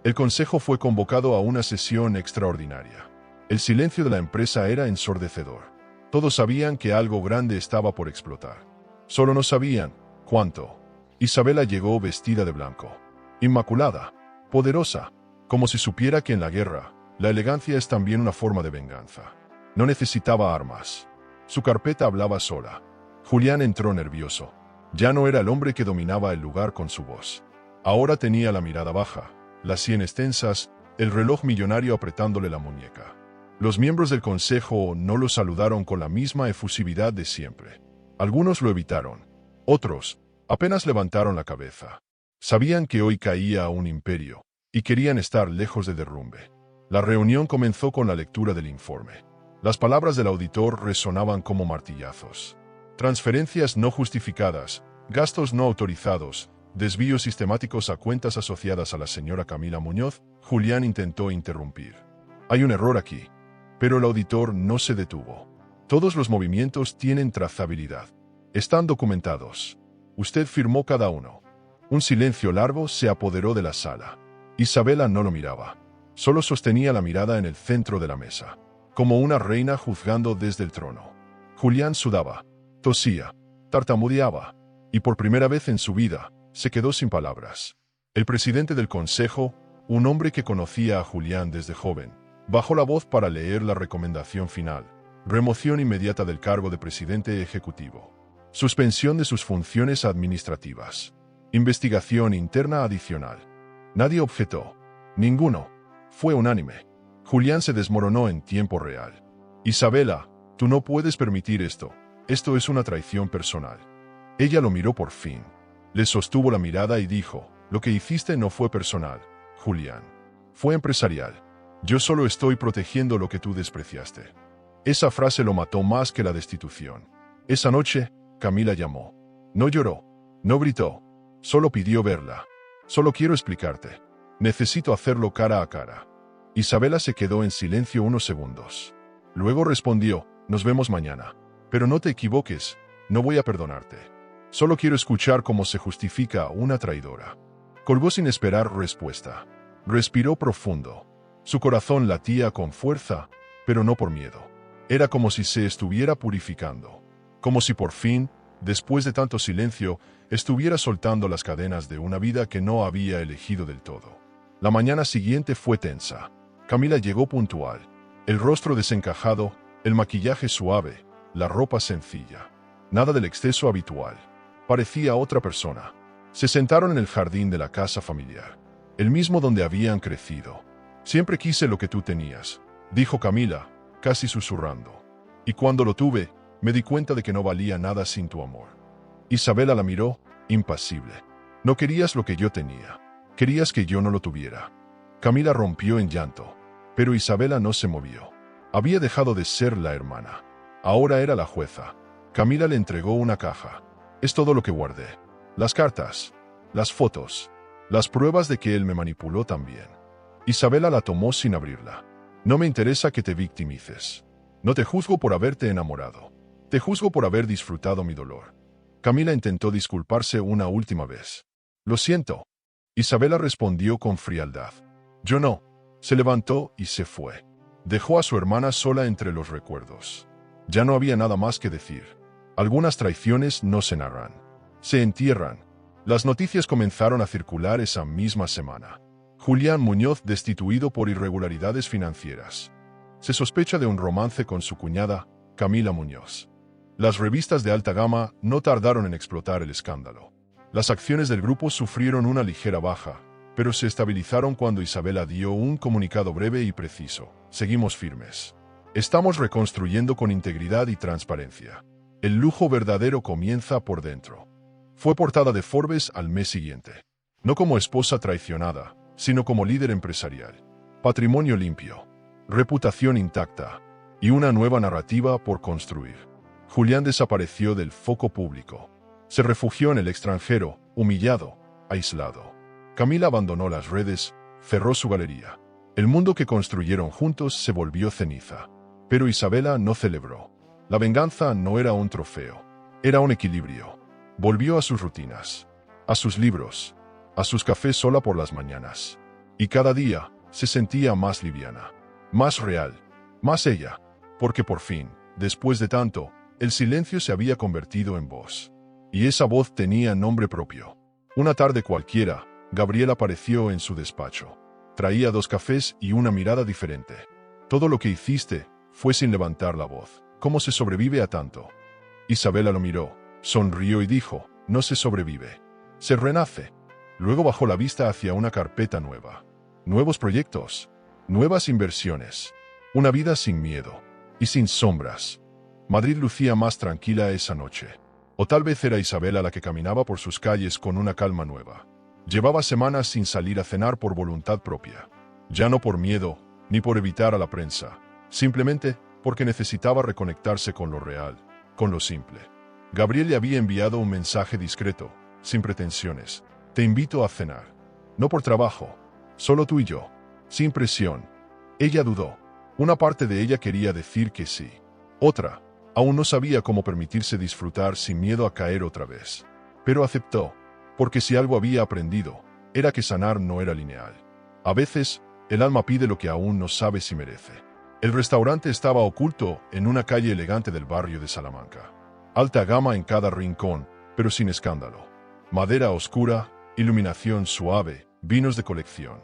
El consejo fue convocado a una sesión extraordinaria. El silencio de la empresa era ensordecedor. Todos sabían que algo grande estaba por explotar. Solo no sabían cuánto. Isabela llegó vestida de blanco. Inmaculada, poderosa, como si supiera que en la guerra, la elegancia es también una forma de venganza. No necesitaba armas. Su carpeta hablaba sola. Julián entró nervioso. Ya no era el hombre que dominaba el lugar con su voz. Ahora tenía la mirada baja, las sienes tensas, el reloj millonario apretándole la muñeca. Los miembros del consejo no lo saludaron con la misma efusividad de siempre. Algunos lo evitaron. Otros apenas levantaron la cabeza. Sabían que hoy caía un imperio, y querían estar lejos de derrumbe. La reunión comenzó con la lectura del informe. Las palabras del auditor resonaban como martillazos. Transferencias no justificadas, gastos no autorizados, desvíos sistemáticos a cuentas asociadas a la señora Camila Muñoz. Julián intentó interrumpir. Hay un error aquí. Pero el auditor no se detuvo. Todos los movimientos tienen trazabilidad. Están documentados. Usted firmó cada uno. Un silencio largo se apoderó de la sala. Isabela no lo miraba. Solo sostenía la mirada en el centro de la mesa, como una reina juzgando desde el trono. Julián sudaba, tosía, tartamudeaba, y por primera vez en su vida, se quedó sin palabras. El presidente del consejo, un hombre que conocía a Julián desde joven, bajó la voz para leer la recomendación final. Remoción inmediata del cargo de presidente ejecutivo. Suspensión de sus funciones administrativas. Investigación interna adicional. Nadie objetó. Ninguno. Fue unánime. Julián se desmoronó en tiempo real. Isabela, tú no puedes permitir esto. Esto es una traición personal. Ella lo miró por fin. Le sostuvo la mirada y dijo, lo que hiciste no fue personal, Julián. Fue empresarial. Yo solo estoy protegiendo lo que tú despreciaste. Esa frase lo mató más que la destitución. Esa noche, Camila llamó. No lloró, no gritó, solo pidió verla. Solo quiero explicarte. Necesito hacerlo cara a cara. Isabela se quedó en silencio unos segundos. Luego respondió, nos vemos mañana. Pero no te equivoques, no voy a perdonarte. Solo quiero escuchar cómo se justifica una traidora. Colgó sin esperar respuesta. Respiró profundo. Su corazón latía con fuerza, pero no por miedo. Era como si se estuviera purificando. Como si por fin, después de tanto silencio, estuviera soltando las cadenas de una vida que no había elegido del todo. La mañana siguiente fue tensa. Camila llegó puntual. El rostro desencajado, el maquillaje suave, la ropa sencilla. Nada del exceso habitual. Parecía otra persona. Se sentaron en el jardín de la casa familiar. el mismo donde habían crecido. Siempre quise lo que tú tenías, dijo Camila, casi susurrando. Y cuando lo tuve, me di cuenta de que no valía nada sin tu amor. Isabela la miró, impasible. No querías lo que yo tenía. Querías que yo no lo tuviera. Camila rompió en llanto, pero Isabela no se movió. Había dejado de ser la hermana. Ahora era la jueza. Camila le entregó una caja. Es todo lo que guardé. Las cartas, las fotos, las pruebas de que él me manipuló también. Isabela la tomó sin abrirla. No me interesa que te victimices. No te juzgo por haberte enamorado. Te juzgo por haber disfrutado mi dolor. Camila intentó disculparse una última vez. Lo siento. Isabela respondió con frialdad. Yo no. Se levantó y se fue. Dejó a su hermana sola entre los recuerdos. Ya no había nada más que decir. Algunas traiciones no se narran. Se entierran. Las noticias comenzaron a circular esa misma semana. Julián Muñoz destituido por irregularidades financieras. Se sospecha de un romance con su cuñada, Camila Muñoz. Las revistas de alta gama no tardaron en explotar el escándalo. Las acciones del grupo sufrieron una ligera baja, pero se estabilizaron cuando Isabela dio un comunicado breve y preciso. Seguimos firmes. Estamos reconstruyendo con integridad y transparencia. El lujo verdadero comienza por dentro. Fue portada de Forbes al mes siguiente. No como esposa traicionada, sino como líder empresarial. Patrimonio limpio, reputación intacta y una nueva narrativa por construir. Julián desapareció del foco público. Se refugió en el extranjero, humillado, aislado. Camila abandonó las redes, cerró su galería. El mundo que construyeron juntos se volvió ceniza. Pero Isabela no celebró. La venganza no era un trofeo, era un equilibrio. Volvió a sus rutinas, a sus libros, a sus cafés sola por las mañanas. Y cada día se sentía más liviana, más real, más ella, porque por fin, después de tanto, el silencio se había convertido en voz. Y esa voz tenía nombre propio. Una tarde cualquiera, Gabriel apareció en su despacho. Traía 2 cafés y una mirada diferente. Todo lo que hiciste fue sin levantar la voz. ¿Cómo se sobrevive a tanto? Isabela lo miró, sonrió y dijo, no se sobrevive, se renace. Luego bajó la vista hacia una carpeta nueva. Nuevos proyectos, nuevas inversiones, una vida sin miedo y sin sombras. Madrid lucía más tranquila esa noche. O tal vez era Isabela la que caminaba por sus calles con una calma nueva. Llevaba semanas sin salir a cenar por voluntad propia. Ya no por miedo, ni por evitar a la prensa. Simplemente porque necesitaba reconectarse con lo real, con lo simple. Gabriel le había enviado un mensaje discreto, sin pretensiones. Te invito a cenar. No por trabajo, solo tú y yo, sin presión. Ella dudó. Una parte de ella quería decir que sí. Otra, aún no sabía cómo permitirse disfrutar sin miedo a caer otra vez. Pero aceptó, porque si algo había aprendido, era que sanar no era lineal. A veces, el alma pide lo que aún no sabe si merece. El restaurante estaba oculto en una calle elegante del barrio de Salamanca. Alta gama en cada rincón, pero sin escándalo. Madera oscura, iluminación suave, vinos de colección.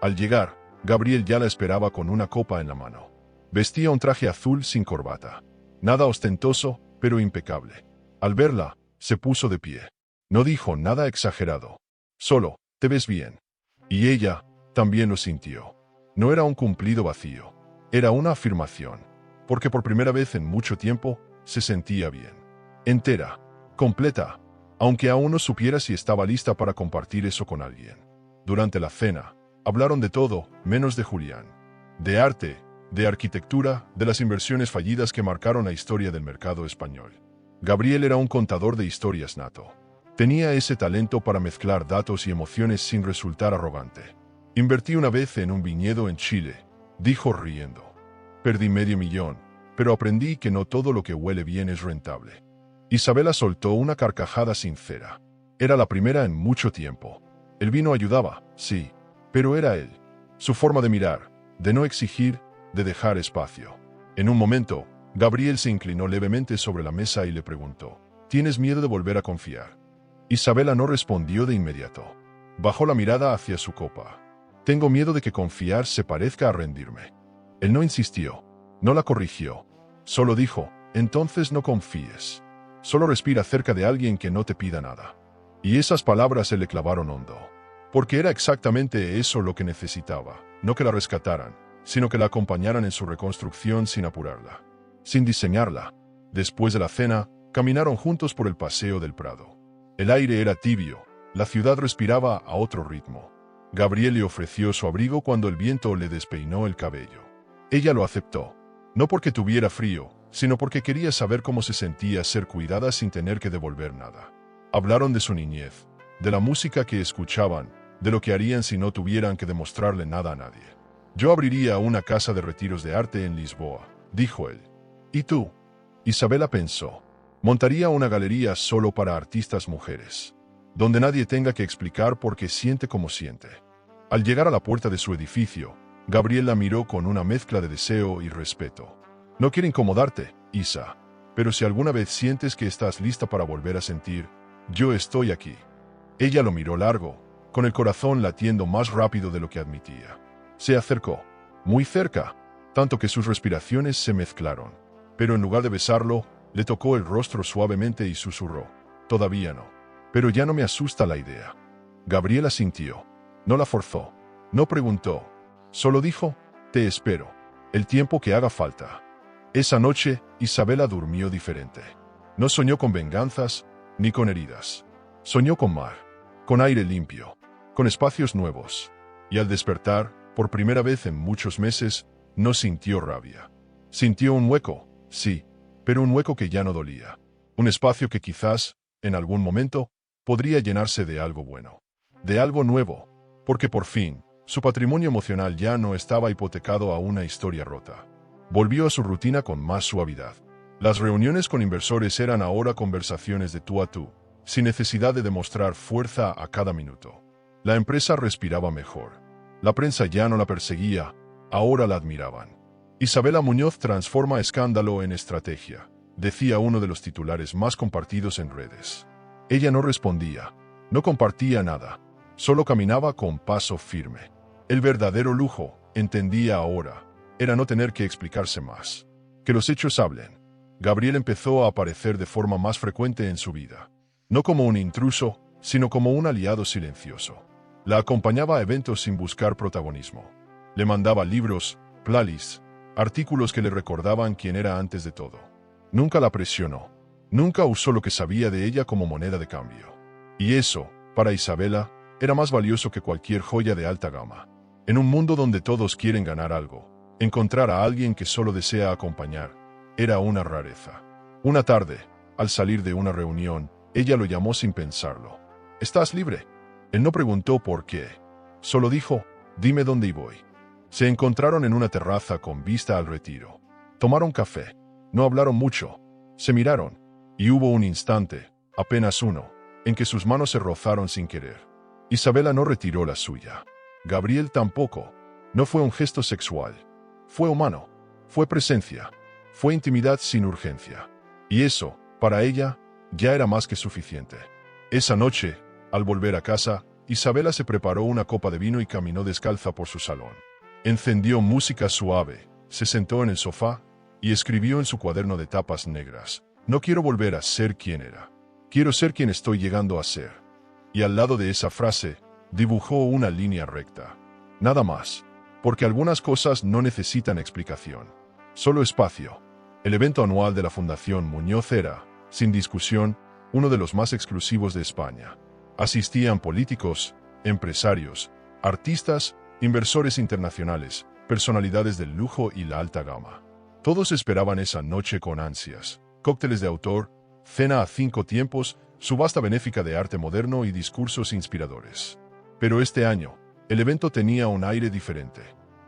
Al llegar, Gabriel ya la esperaba con una copa en la mano. Vestía un traje azul sin corbata. Nada ostentoso, pero impecable. Al verla, se puso de pie. No dijo nada exagerado. Solo, te ves bien. Y ella también lo sintió. No era un cumplido vacío. Era una afirmación. Porque por primera vez en mucho tiempo, se sentía bien. Entera, completa, aunque aún no supiera si estaba lista para compartir eso con alguien. Durante la cena, hablaron de todo, menos de Julián. De arte, de arquitectura, de las inversiones fallidas que marcaron la historia del mercado español. Gabriel era un contador de historias nato. Tenía ese talento para mezclar datos y emociones sin resultar arrogante. Invertí una vez en un viñedo en Chile, dijo riendo. Perdí $500,000, pero aprendí que no todo lo que huele bien es rentable. Isabela soltó una carcajada sincera. Era la primera en mucho tiempo. El vino ayudaba, sí, pero era él. Su forma de mirar, de no exigir, de dejar espacio. En un momento, Gabriel se inclinó levemente sobre la mesa y le preguntó, ¿tienes miedo de volver a confiar? Isabela no respondió de inmediato. Bajó la mirada hacia su copa. Tengo miedo de que confiar se parezca a rendirme. Él no insistió, no la corrigió. Solo dijo, entonces no confíes. Solo respira cerca de alguien que no te pida nada. Y esas palabras se le clavaron hondo. porque era exactamente eso lo que necesitaba, no que la rescataran, sino que la acompañaran en su reconstrucción sin apurarla, sin diseñarla. Después de la cena, caminaron juntos por el paseo del Prado. El aire era tibio, la ciudad respiraba a otro ritmo. Gabriel le ofreció su abrigo cuando el viento le despeinó el cabello. Ella lo aceptó, no porque tuviera frío, sino porque quería saber cómo se sentía ser cuidada sin tener que devolver nada. Hablaron de su niñez, de la música que escuchaban, de lo que harían si no tuvieran que demostrarle nada a nadie. Yo abriría una casa de retiros de arte en Lisboa, dijo él. ¿Y tú? Isabela pensó. Montaría una galería solo para artistas mujeres, donde nadie tenga que explicar por qué siente como siente. Al llegar a la puerta de su edificio, Gabriel la miró con una mezcla de deseo y respeto. No quiero incomodarte, Isa, pero si alguna vez sientes que estás lista para volver a sentir, yo estoy aquí. Ella lo miró largo, con el corazón latiendo más rápido de lo que admitía. Se acercó, muy cerca, tanto que sus respiraciones se mezclaron, pero en lugar de besarlo, le tocó el rostro suavemente y susurró, todavía no, pero ya no me asusta la idea. Gabriel asintió, no la forzó, no preguntó, solo dijo, te espero, el tiempo que haga falta. Esa noche, Isabela durmió diferente. No soñó con venganzas, ni con heridas. Soñó con mar, con aire limpio, con espacios nuevos. Y al despertar, por primera vez en muchos meses, no sintió rabia. Sintió un hueco, sí, pero un hueco que ya no dolía. Un espacio que quizás, en algún momento, podría llenarse de algo bueno. De algo nuevo, porque por fin, su patrimonio emocional ya no estaba hipotecado a una historia rota. Volvió a su rutina con más suavidad. Las reuniones con inversores eran ahora conversaciones de tú a tú, sin necesidad de demostrar fuerza a cada minuto. La empresa respiraba mejor. La prensa ya no la perseguía, ahora la admiraban. Isabela Muñoz transforma escándalo en estrategia, decía uno de los titulares más compartidos en redes. Ella no respondía, no compartía nada, solo caminaba con paso firme. El verdadero lujo, entendía ahora, era no tener que explicarse más. Que los hechos hablen. Gabriel empezó a aparecer de forma más frecuente en su vida. No como un intruso, sino como un aliado silencioso. La acompañaba a eventos sin buscar protagonismo. Le mandaba libros, playlists, artículos que le recordaban quién era antes de todo. Nunca la presionó. Nunca usó lo que sabía de ella como moneda de cambio. Y eso, para Isabela, era más valioso que cualquier joya de alta gama. En un mundo donde todos quieren ganar algo, encontrar a alguien que solo desea acompañar era una rareza. Una tarde, al salir de una reunión, ella lo llamó sin pensarlo. ¿Estás libre? Él no preguntó por qué. Solo dijo, dime dónde voy. Se encontraron en una terraza con vista al retiro. Tomaron café. No hablaron mucho. Se miraron. Y hubo un instante, apenas uno, en que sus manos se rozaron sin querer. Isabela no retiró la suya. Gabriel tampoco. No fue un gesto sexual. Fue humano. Fue presencia. Fue intimidad sin urgencia. Y eso, para ella, ya era más que suficiente. Esa noche, al volver a casa, Isabela se preparó una copa de vino y caminó descalza por su salón. Encendió música suave, se sentó en el sofá y escribió en su cuaderno de tapas negras: no quiero volver a ser quien era. Quiero ser quien estoy llegando a ser. Y al lado de esa frase, dibujó una línea recta. Nada más, porque algunas cosas no necesitan explicación. Solo espacio. El evento anual de la Fundación Muñoz era, sin discusión, uno de los más exclusivos de España. Asistían políticos, empresarios, artistas, inversores internacionales, personalidades del lujo y la alta gama. Todos esperaban esa noche con ansias. Cócteles de autor, cena a 5 tiempos, subasta benéfica de arte moderno y discursos inspiradores. Pero este año, el evento tenía un aire diferente.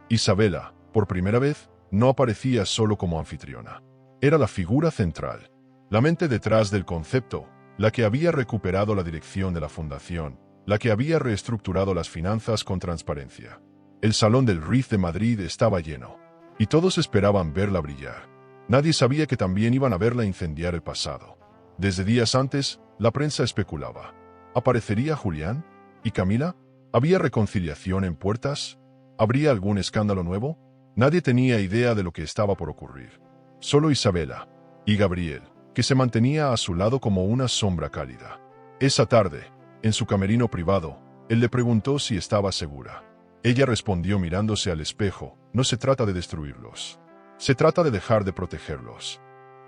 Isabela, por primera vez, no aparecía solo como anfitriona. Era la figura central, la mente detrás del concepto, la que había recuperado la dirección de la fundación, la que había reestructurado las finanzas con transparencia. El salón del Riz de Madrid estaba lleno, y todos esperaban verla brillar. Nadie sabía que también iban a verla incendiar el pasado. Desde días antes, la prensa especulaba. ¿Aparecería Julián? ¿Y Camila? ¿Había reconciliación en puertas? ¿Habría algún escándalo nuevo? Nadie tenía idea de lo que estaba por ocurrir. Solo Isabela y Gabriel, que se mantenía a su lado como una sombra cálida. Esa tarde, en su camerino privado, Él le preguntó si estaba segura. Ella respondió mirándose al espejo, no se trata de destruirlos. Se trata de dejar de protegerlos.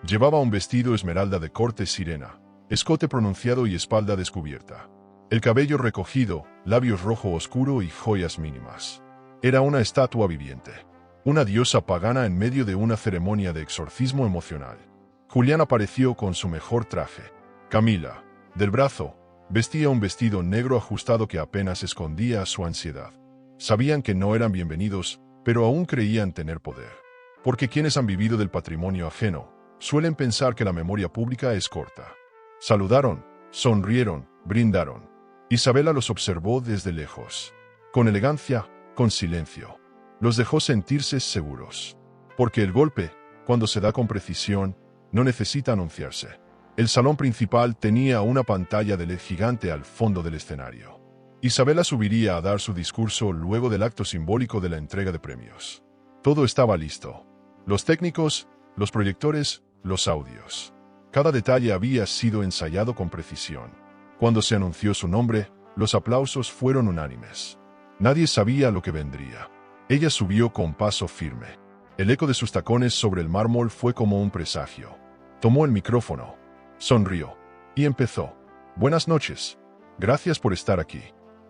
Llevaba un vestido esmeralda de corte sirena, escote pronunciado y espalda descubierta. El cabello recogido, labios rojo oscuro y joyas mínimas. Era una estatua viviente. Una diosa pagana en medio de una ceremonia de exorcismo emocional. Julián apareció con su mejor traje. Camila, del brazo, vestía un vestido negro ajustado que apenas escondía su ansiedad. Sabían que no eran bienvenidos, pero aún creían tener poder. Porque quienes han vivido del patrimonio ajeno, suelen pensar que la memoria pública es corta. Saludaron, sonrieron, brindaron. Isabela los observó desde lejos. Con elegancia, con silencio. Los dejó sentirse seguros. Porque el golpe, cuando se da con precisión, no necesita anunciarse. El salón principal tenía una pantalla de LED gigante al fondo del escenario. Isabela subiría a dar su discurso luego del acto simbólico de la entrega de premios. Todo estaba listo. Los técnicos, los proyectores, los audios. Cada detalle había sido ensayado con precisión. Cuando se anunció su nombre, los aplausos fueron unánimes. Nadie sabía lo que vendría. Ella subió con paso firme. El eco de sus tacones sobre el mármol fue como un presagio. Tomó el micrófono, sonrió y empezó. Buenas noches. Gracias por estar aquí.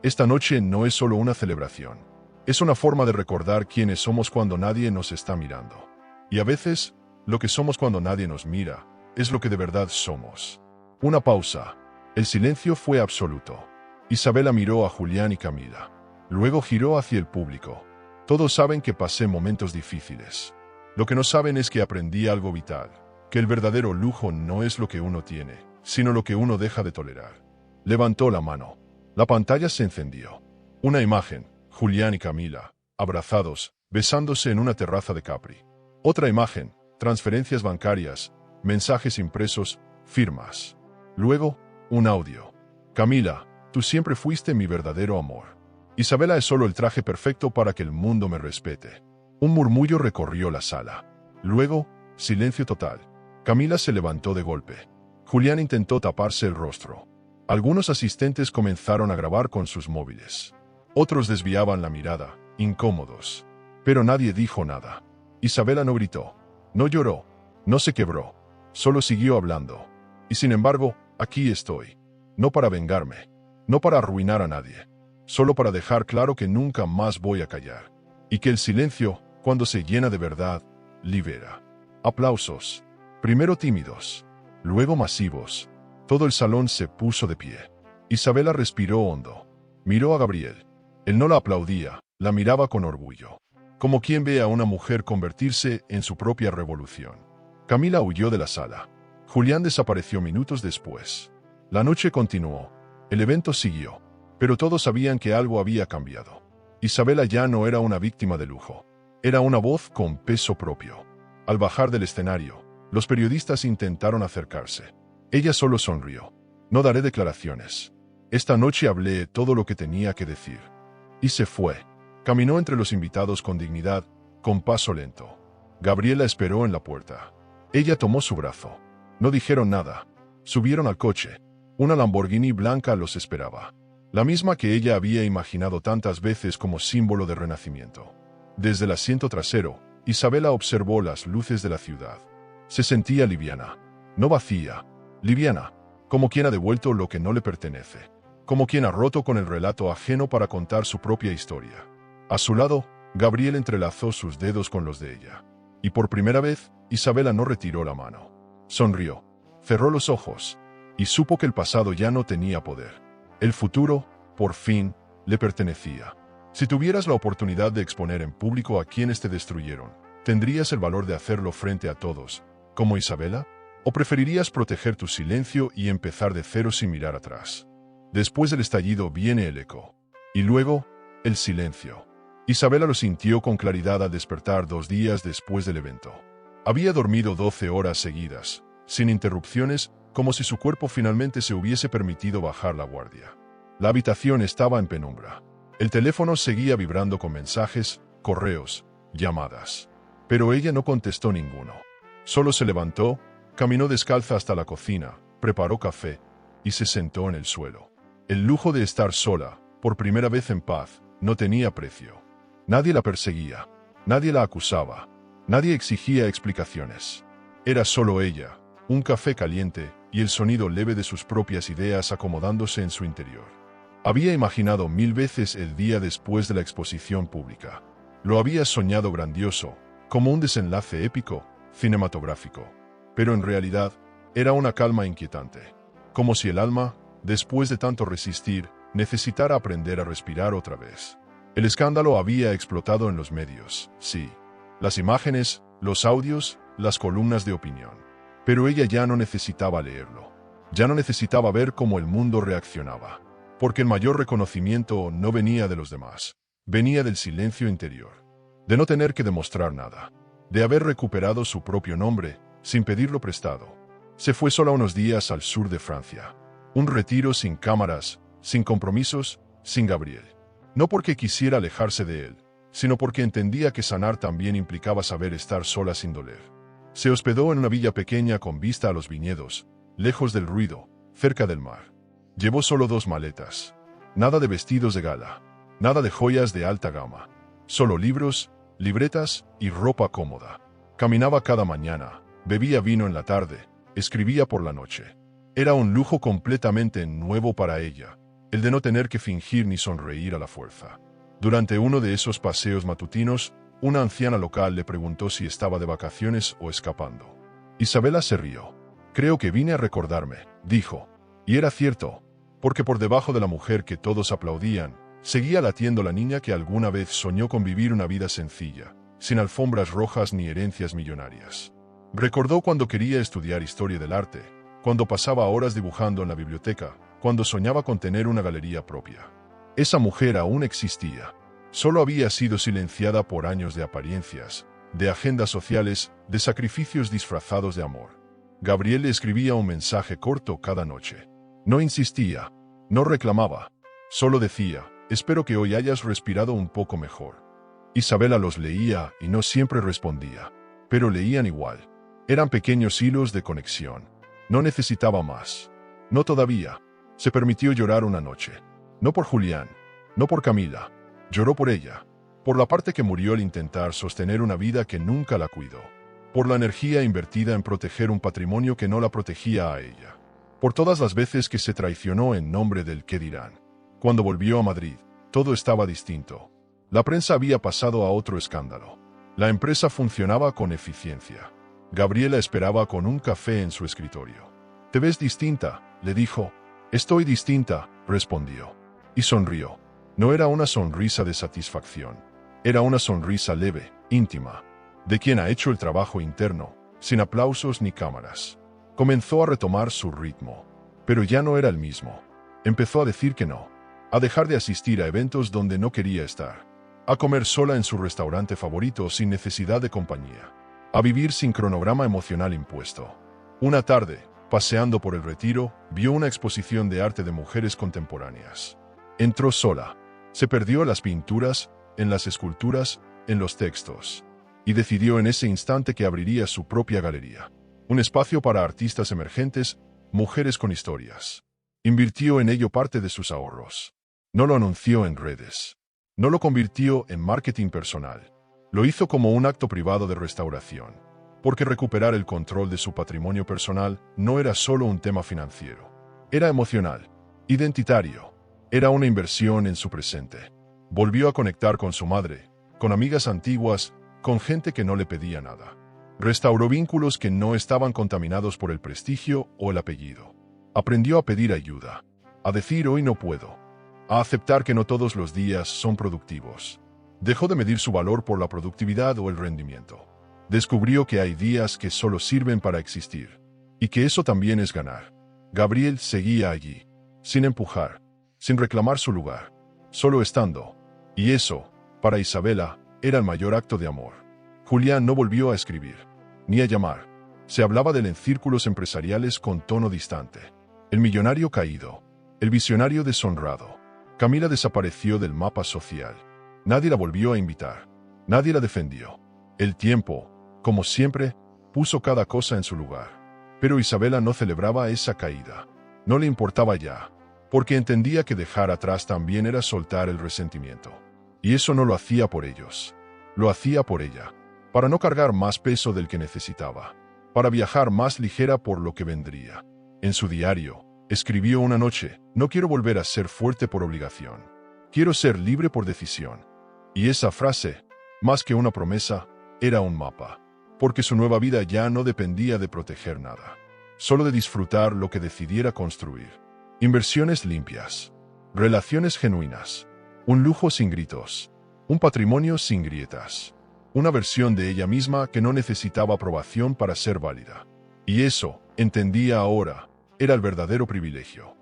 Esta noche no es solo una celebración. Es una forma de recordar quiénes somos cuando nadie nos está mirando. Y a veces, lo que somos cuando nadie nos mira, es lo que de verdad somos. Una pausa. El silencio fue absoluto. Isabela miró a Julián y Camila. Luego giró hacia el público. Todos saben que pasé momentos difíciles. Lo que no saben es que aprendí algo vital. Que el verdadero lujo no es lo que uno tiene, sino lo que uno deja de tolerar. Levantó la mano. La pantalla se encendió. Una imagen, Julián y Camila, abrazados, besándose en una terraza de Capri. Otra imagen, transferencias bancarias, mensajes impresos, firmas. Luego, un audio. Camila, tú siempre fuiste mi verdadero amor. Isabela es solo el traje perfecto para que el mundo me respete. Un murmullo recorrió la sala. Luego, silencio total. Camila se levantó de golpe. Julián intentó taparse el rostro. Algunos asistentes comenzaron a grabar con sus móviles. Otros desviaban la mirada, incómodos. Pero nadie dijo nada. Isabela no gritó, no lloró, no se quebró, solo siguió hablando. Y sin embargo, aquí estoy. No para vengarme, no para arruinar a nadie, solo para dejar claro que nunca más voy a callar. Y que el silencio, cuando se llena de verdad, libera. Aplausos. Primero tímidos, luego masivos. Todo el salón se puso de pie. Isabela respiró hondo. Miró a Gabriel. Él no la aplaudía, la miraba con orgullo. Como quien ve a una mujer convertirse en su propia revolución. Camila huyó de la sala. Julián desapareció minutos después. La noche continuó. El evento siguió. Pero todos sabían que algo había cambiado. Isabela ya no era una víctima de lujo. Era una voz con peso propio. Al bajar del escenario, los periodistas intentaron acercarse. Ella solo sonrió. No daré declaraciones. Esta noche hablé todo lo que tenía que decir. Y se fue. Caminó entre los invitados con dignidad, con paso lento. Gabriela esperó en la puerta. Ella tomó su brazo. No dijeron nada. Subieron al coche. Una Lamborghini blanca los esperaba. La misma que ella había imaginado tantas veces como símbolo de renacimiento. Desde el asiento trasero, Isabela observó las luces de la ciudad. Se sentía liviana. No vacía. Liviana. Como quien ha devuelto lo que no le pertenece. Como quien ha roto con el relato ajeno para contar su propia historia. A su lado, Gabriel entrelazó sus dedos con los de ella. Y por primera vez, Isabela no retiró la mano. Sonrió. Cerró los ojos. Y supo que el pasado ya no tenía poder. El futuro, por fin, le pertenecía. Si tuvieras la oportunidad de exponer en público a quienes te destruyeron, ¿tendrías el valor de hacerlo frente a todos, como Isabela? ¿O preferirías proteger tu silencio y empezar de cero sin mirar atrás? Después del estallido viene el eco. Y luego, el silencio. Isabela lo sintió con claridad al despertar 2 días después del evento. Había dormido 12 horas seguidas, sin interrupciones, como si su cuerpo finalmente se hubiese permitido bajar la guardia. La habitación estaba en penumbra. El teléfono seguía vibrando con mensajes, correos, llamadas. Pero ella no contestó ninguno. Solo se levantó, caminó descalza hasta la cocina, preparó café y se sentó en el suelo. El lujo de estar sola, por primera vez en paz, no tenía precio. Nadie la perseguía, nadie la acusaba, nadie exigía explicaciones. Era solo ella, un café caliente y el sonido leve de sus propias ideas acomodándose en su interior. Había imaginado 1000 veces el día después de la exposición pública. Lo había soñado grandioso, como un desenlace épico, cinematográfico. Pero en realidad, era una calma inquietante. Como si el alma, después de tanto resistir, necesitara aprender a respirar otra vez. El escándalo había explotado en los medios, sí. Las imágenes, los audios, las columnas de opinión. Pero ella ya no necesitaba leerlo. Ya no necesitaba ver cómo el mundo reaccionaba. Porque el mayor reconocimiento no venía de los demás. Venía del silencio interior. De no tener que demostrar nada. De haber recuperado su propio nombre, sin pedirlo prestado. Se fue sola unos días al sur de Francia. Un retiro sin cámaras, sin compromisos, sin Gabriel. No porque quisiera alejarse de él, sino porque entendía que sanar también implicaba saber estar sola sin doler. Se hospedó en una villa pequeña con vista a los viñedos, lejos del ruido, cerca del mar. Llevó solo 2 maletas. Nada de vestidos de gala, nada de joyas de alta gama. Solo libros, libretas y ropa cómoda. Caminaba cada mañana, bebía vino en la tarde, escribía por la noche. Era un lujo completamente nuevo para ella, el de no tener que fingir ni sonreír a la fuerza. Durante uno de esos paseos matutinos, una anciana local le preguntó si estaba de vacaciones o escapando. Isabela se rió. «Creo que vine a recordarme», dijo. Y era cierto, porque por debajo de la mujer que todos aplaudían, seguía latiendo la niña que alguna vez soñó con vivir una vida sencilla, sin alfombras rojas ni herencias millonarias. Recordó cuando quería estudiar historia del arte, cuando pasaba horas dibujando en la biblioteca, cuando soñaba con tener una galería propia. Esa mujer aún existía. Solo había sido silenciada por años de apariencias, de agendas sociales, de sacrificios disfrazados de amor. Gabriel le escribía un mensaje corto cada noche. No insistía, no reclamaba, solo decía: «Espero que hoy hayas respirado un poco mejor». Isabela los leía y no siempre respondía, pero leían igual. Eran pequeños hilos de conexión. No necesitaba más. No todavía. Se permitió llorar una noche. No por Julián, no por Camila. Lloró por ella, por la parte que murió al intentar sostener una vida que nunca la cuidó, por la energía invertida en proteger un patrimonio que no la protegía a ella, por todas las veces que se traicionó en nombre del qué dirán. Cuando volvió a Madrid, todo estaba distinto. La prensa había pasado a otro escándalo. La empresa funcionaba con eficiencia. Gabriela esperaba con un café en su escritorio. «Te ves distinta», le dijo. «Estoy distinta», respondió. Y sonrió. No era una sonrisa de satisfacción. Era una sonrisa leve, íntima, de quien ha hecho el trabajo interno, sin aplausos ni cámaras. Comenzó a retomar su ritmo, pero ya no era el mismo. Empezó a decir que no, a dejar de asistir a eventos donde no quería estar, a comer sola en su restaurante favorito sin necesidad de compañía, a vivir sin cronograma emocional impuesto. Una tarde, paseando por el Retiro, vio una exposición de arte de mujeres contemporáneas. Entró sola. Se perdió en las pinturas, en las esculturas, en los textos. Y decidió en ese instante que abriría su propia galería. Un espacio para artistas emergentes, mujeres con historias. Invirtió en ello parte de sus ahorros. No lo anunció en redes. No lo convirtió en marketing personal. Lo hizo como un acto privado de restauración. Porque recuperar el control de su patrimonio personal no era solo un tema financiero. Era emocional, identitario. Era una inversión en su presente. Volvió a conectar con su madre, con amigas antiguas, con gente que no le pedía nada. Restauró vínculos que no estaban contaminados por el prestigio o el apellido. Aprendió a pedir ayuda, a decir hoy no puedo, a aceptar que no todos los días son productivos. Dejó de medir su valor por la productividad o el rendimiento. Descubrió que hay días que solo sirven para existir, y que eso también es ganar. Gabriel seguía allí, sin empujar, sin reclamar su lugar, solo estando. Y eso, para Isabela, era el mayor acto de amor. Julián no volvió a escribir, ni a llamar. Se hablaba de él en círculos empresariales con tono distante. El millonario caído, el visionario deshonrado. Camila desapareció del mapa social. Nadie la volvió a invitar. Nadie la defendió. El tiempo, como siempre, puso cada cosa en su lugar. Pero Isabela no celebraba esa caída. No le importaba ya. porque entendía que dejar atrás también era soltar el resentimiento. Y eso no lo hacía por ellos. Lo hacía por ella, para no cargar más peso del que necesitaba, para viajar más ligera por lo que vendría. En su diario, escribió una noche: no quiero volver a ser fuerte por obligación. Quiero ser libre por decisión. Y esa frase, más que una promesa, era un mapa, porque su nueva vida ya no dependía de proteger nada, solo de disfrutar lo que decidiera construir. Inversiones limpias, relaciones genuinas, un lujo sin gritos, un patrimonio sin grietas, una versión de ella misma que no necesitaba aprobación para ser válida. Y eso, entendía ahora, era el verdadero privilegio.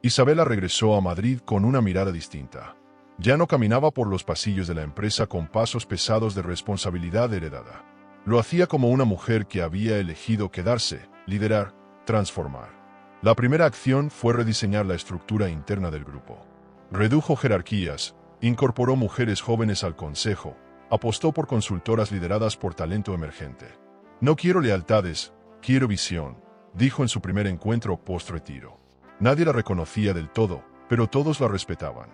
Isabela regresó a Madrid con una mirada distinta. Ya no caminaba por los pasillos de la empresa con pasos pesados de responsabilidad heredada. Lo hacía como una mujer que había elegido quedarse, liderar, transformar. La primera acción fue rediseñar la estructura interna del grupo. Redujo jerarquías, incorporó mujeres jóvenes al consejo, apostó por consultoras lideradas por talento emergente. No quiero lealtades, quiero visión, dijo en su primer encuentro post-retiro. Nadie la reconocía del todo, pero todos la respetaban.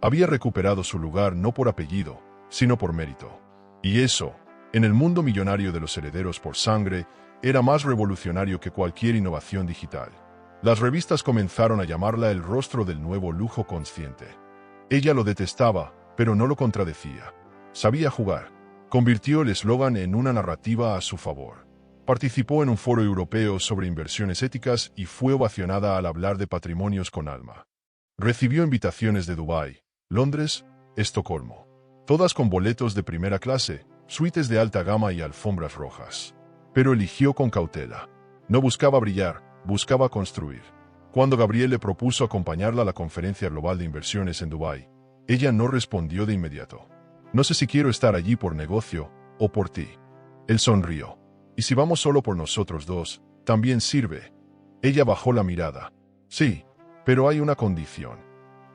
Había recuperado su lugar no por apellido, sino por mérito. Y eso, en el mundo millonario de los herederos por sangre, era más revolucionario que cualquier innovación digital. Las revistas comenzaron a llamarla el rostro del nuevo lujo consciente. Ella lo detestaba, pero no lo contradecía. Sabía jugar. Convirtió el eslogan en una narrativa a su favor. Participó en un foro europeo sobre inversiones éticas y fue ovacionada al hablar de patrimonios con alma. Recibió invitaciones de Dubái, Londres, Estocolmo, todas con boletos de primera clase, suites de alta gama y alfombras rojas. Pero eligió con cautela. No buscaba brillar, buscaba construir. Cuando Gabriel le propuso acompañarla a la conferencia global de inversiones en Dubái, ella no respondió de inmediato. No sé si quiero estar allí por negocio o por ti. Él sonrió. Y si vamos solo por nosotros dos, también sirve. Ella bajó la mirada. Sí, pero hay una condición.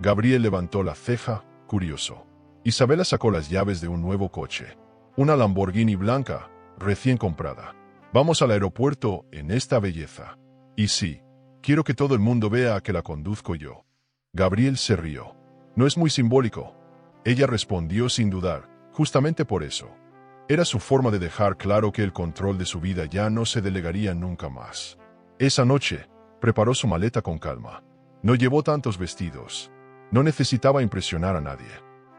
Gabriel levantó la ceja, curioso. Isabela sacó las llaves de un nuevo coche. Una Lamborghini blanca, recién comprada. Vamos al aeropuerto en esta belleza. Y sí, quiero que todo el mundo vea que la conduzco yo. Gabriel se rió. No es muy simbólico. Ella respondió sin dudar, justamente por eso. Era su forma de dejar claro que el control de su vida ya no se delegaría nunca más. Esa noche, preparó su maleta con calma. No llevó tantos vestidos. No necesitaba impresionar a nadie.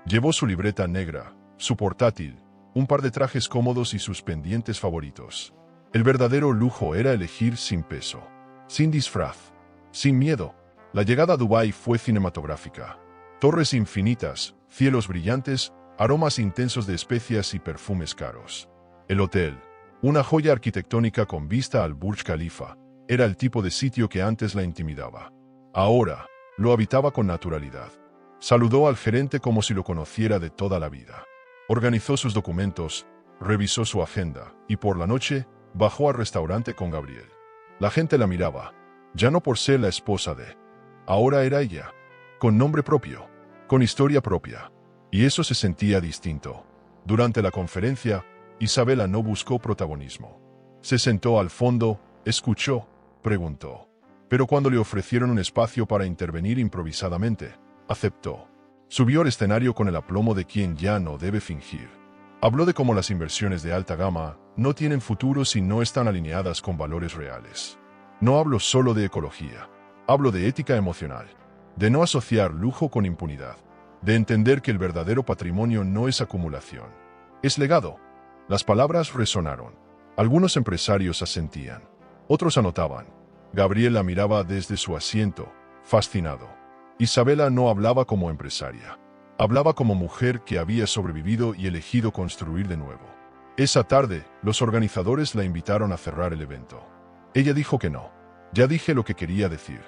Llevó su libreta negra, su portátil, un par de trajes cómodos y sus pendientes favoritos. El verdadero lujo era elegir sin peso, sin disfraz, sin miedo. La llegada a Dubái fue cinematográfica. Torres infinitas, cielos brillantes, aromas intensos de especias y perfumes caros. El hotel, una joya arquitectónica con vista al Burj Khalifa, era el tipo de sitio que antes la intimidaba. Ahora, lo habitaba con naturalidad. Saludó al gerente como si lo conociera de toda la vida. Organizó sus documentos, revisó su agenda y por la noche bajó al restaurante con Gabriel. La gente la miraba, ya no por ser la esposa de. Ahora era ella, con nombre propio, con historia propia. Y eso se sentía distinto. Durante la conferencia, Isabela no buscó protagonismo. Se sentó al fondo, escuchó, preguntó. Pero cuando le ofrecieron un espacio para intervenir improvisadamente, aceptó. Subió al escenario con el aplomo de quien ya no debe fingir. Habló de cómo las inversiones de alta gama no tienen futuro si no están alineadas con valores reales. No hablo solo de ecología. Hablo de ética emocional. De no asociar lujo con impunidad. De entender que el verdadero patrimonio no es acumulación. Es legado. Las palabras resonaron. Algunos empresarios asentían. Otros anotaban. Gabriel la miraba desde su asiento, fascinado. Isabela no hablaba como empresaria. Hablaba como mujer que había sobrevivido y elegido construir de nuevo. Esa tarde, los organizadores la invitaron a cerrar el evento. Ella dijo que no. Ya dije lo que quería decir.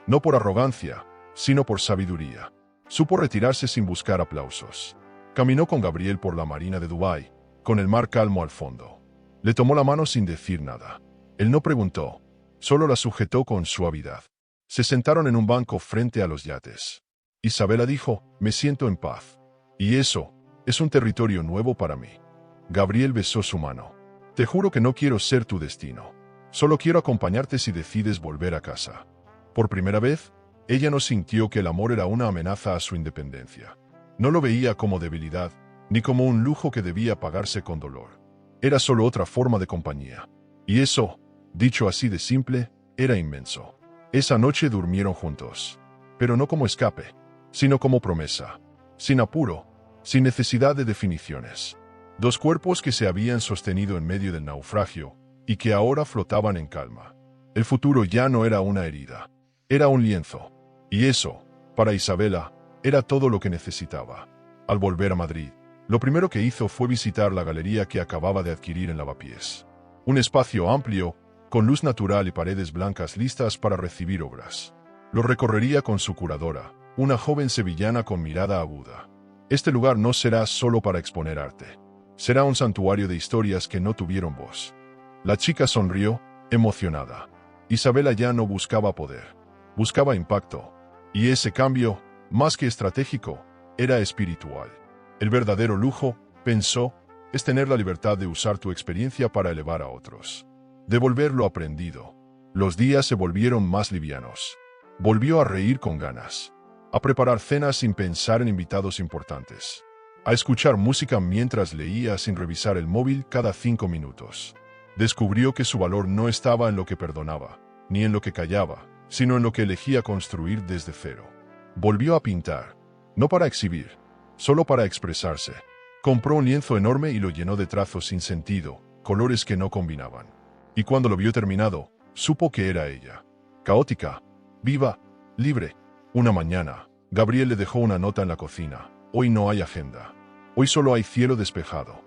No por arrogancia, sino por sabiduría. Supo retirarse sin buscar aplausos. Caminó con Gabriel por la marina de Dubái, con el mar calmo al fondo. Le tomó la mano sin decir nada. Él no preguntó, solo la sujetó con suavidad. Se sentaron en un banco frente a los yates. Isabela dijo, me siento en paz. Y eso, es un territorio nuevo para mí. Gabriel besó su mano. Te juro que no quiero ser tu destino. Solo quiero acompañarte si decides volver a casa. Por primera vez, ella no sintió que el amor era una amenaza a su independencia. No lo veía como debilidad, ni como un lujo que debía pagarse con dolor. Era solo otra forma de compañía. Y eso, dicho así de simple, era inmenso. Esa noche durmieron juntos. Pero no como escape, sino como promesa. Sin apuro, sin necesidad de definiciones. Dos cuerpos que se habían sostenido en medio del naufragio y que ahora flotaban en calma. El futuro ya no era una herida, era un lienzo. Y eso, para Isabela, era todo lo que necesitaba. Al volver a Madrid, lo primero que hizo fue visitar la galería que acababa de adquirir en Lavapiés. Un espacio amplio, con luz natural y paredes blancas listas para recibir obras. Lo recorrería con su curadora, una joven sevillana con mirada aguda. Este lugar no será solo para exponer arte. Será un santuario de historias que no tuvieron voz. La chica sonrió, emocionada. Isabela ya no buscaba poder, buscaba impacto. Y ese cambio, más que estratégico, era espiritual. El verdadero lujo, pensó, es tener la libertad de usar tu experiencia para elevar a otros. Devolver lo aprendido. Los días se volvieron más livianos. Volvió a reír con ganas. A preparar cenas sin pensar en invitados importantes. A escuchar música mientras leía sin revisar el móvil cada 5 minutos. Descubrió que su valor no estaba en lo que perdonaba, ni en lo que callaba, sino en lo que elegía construir desde cero. Volvió a pintar, no para exhibir, solo para expresarse. Compró un lienzo enorme y lo llenó de trazos sin sentido, colores que no combinaban. Y cuando lo vio terminado, supo que era ella. Caótica, viva, libre. Una mañana, Gabriel le dejó una nota en la cocina. Hoy no hay agenda. Hoy solo hay cielo despejado.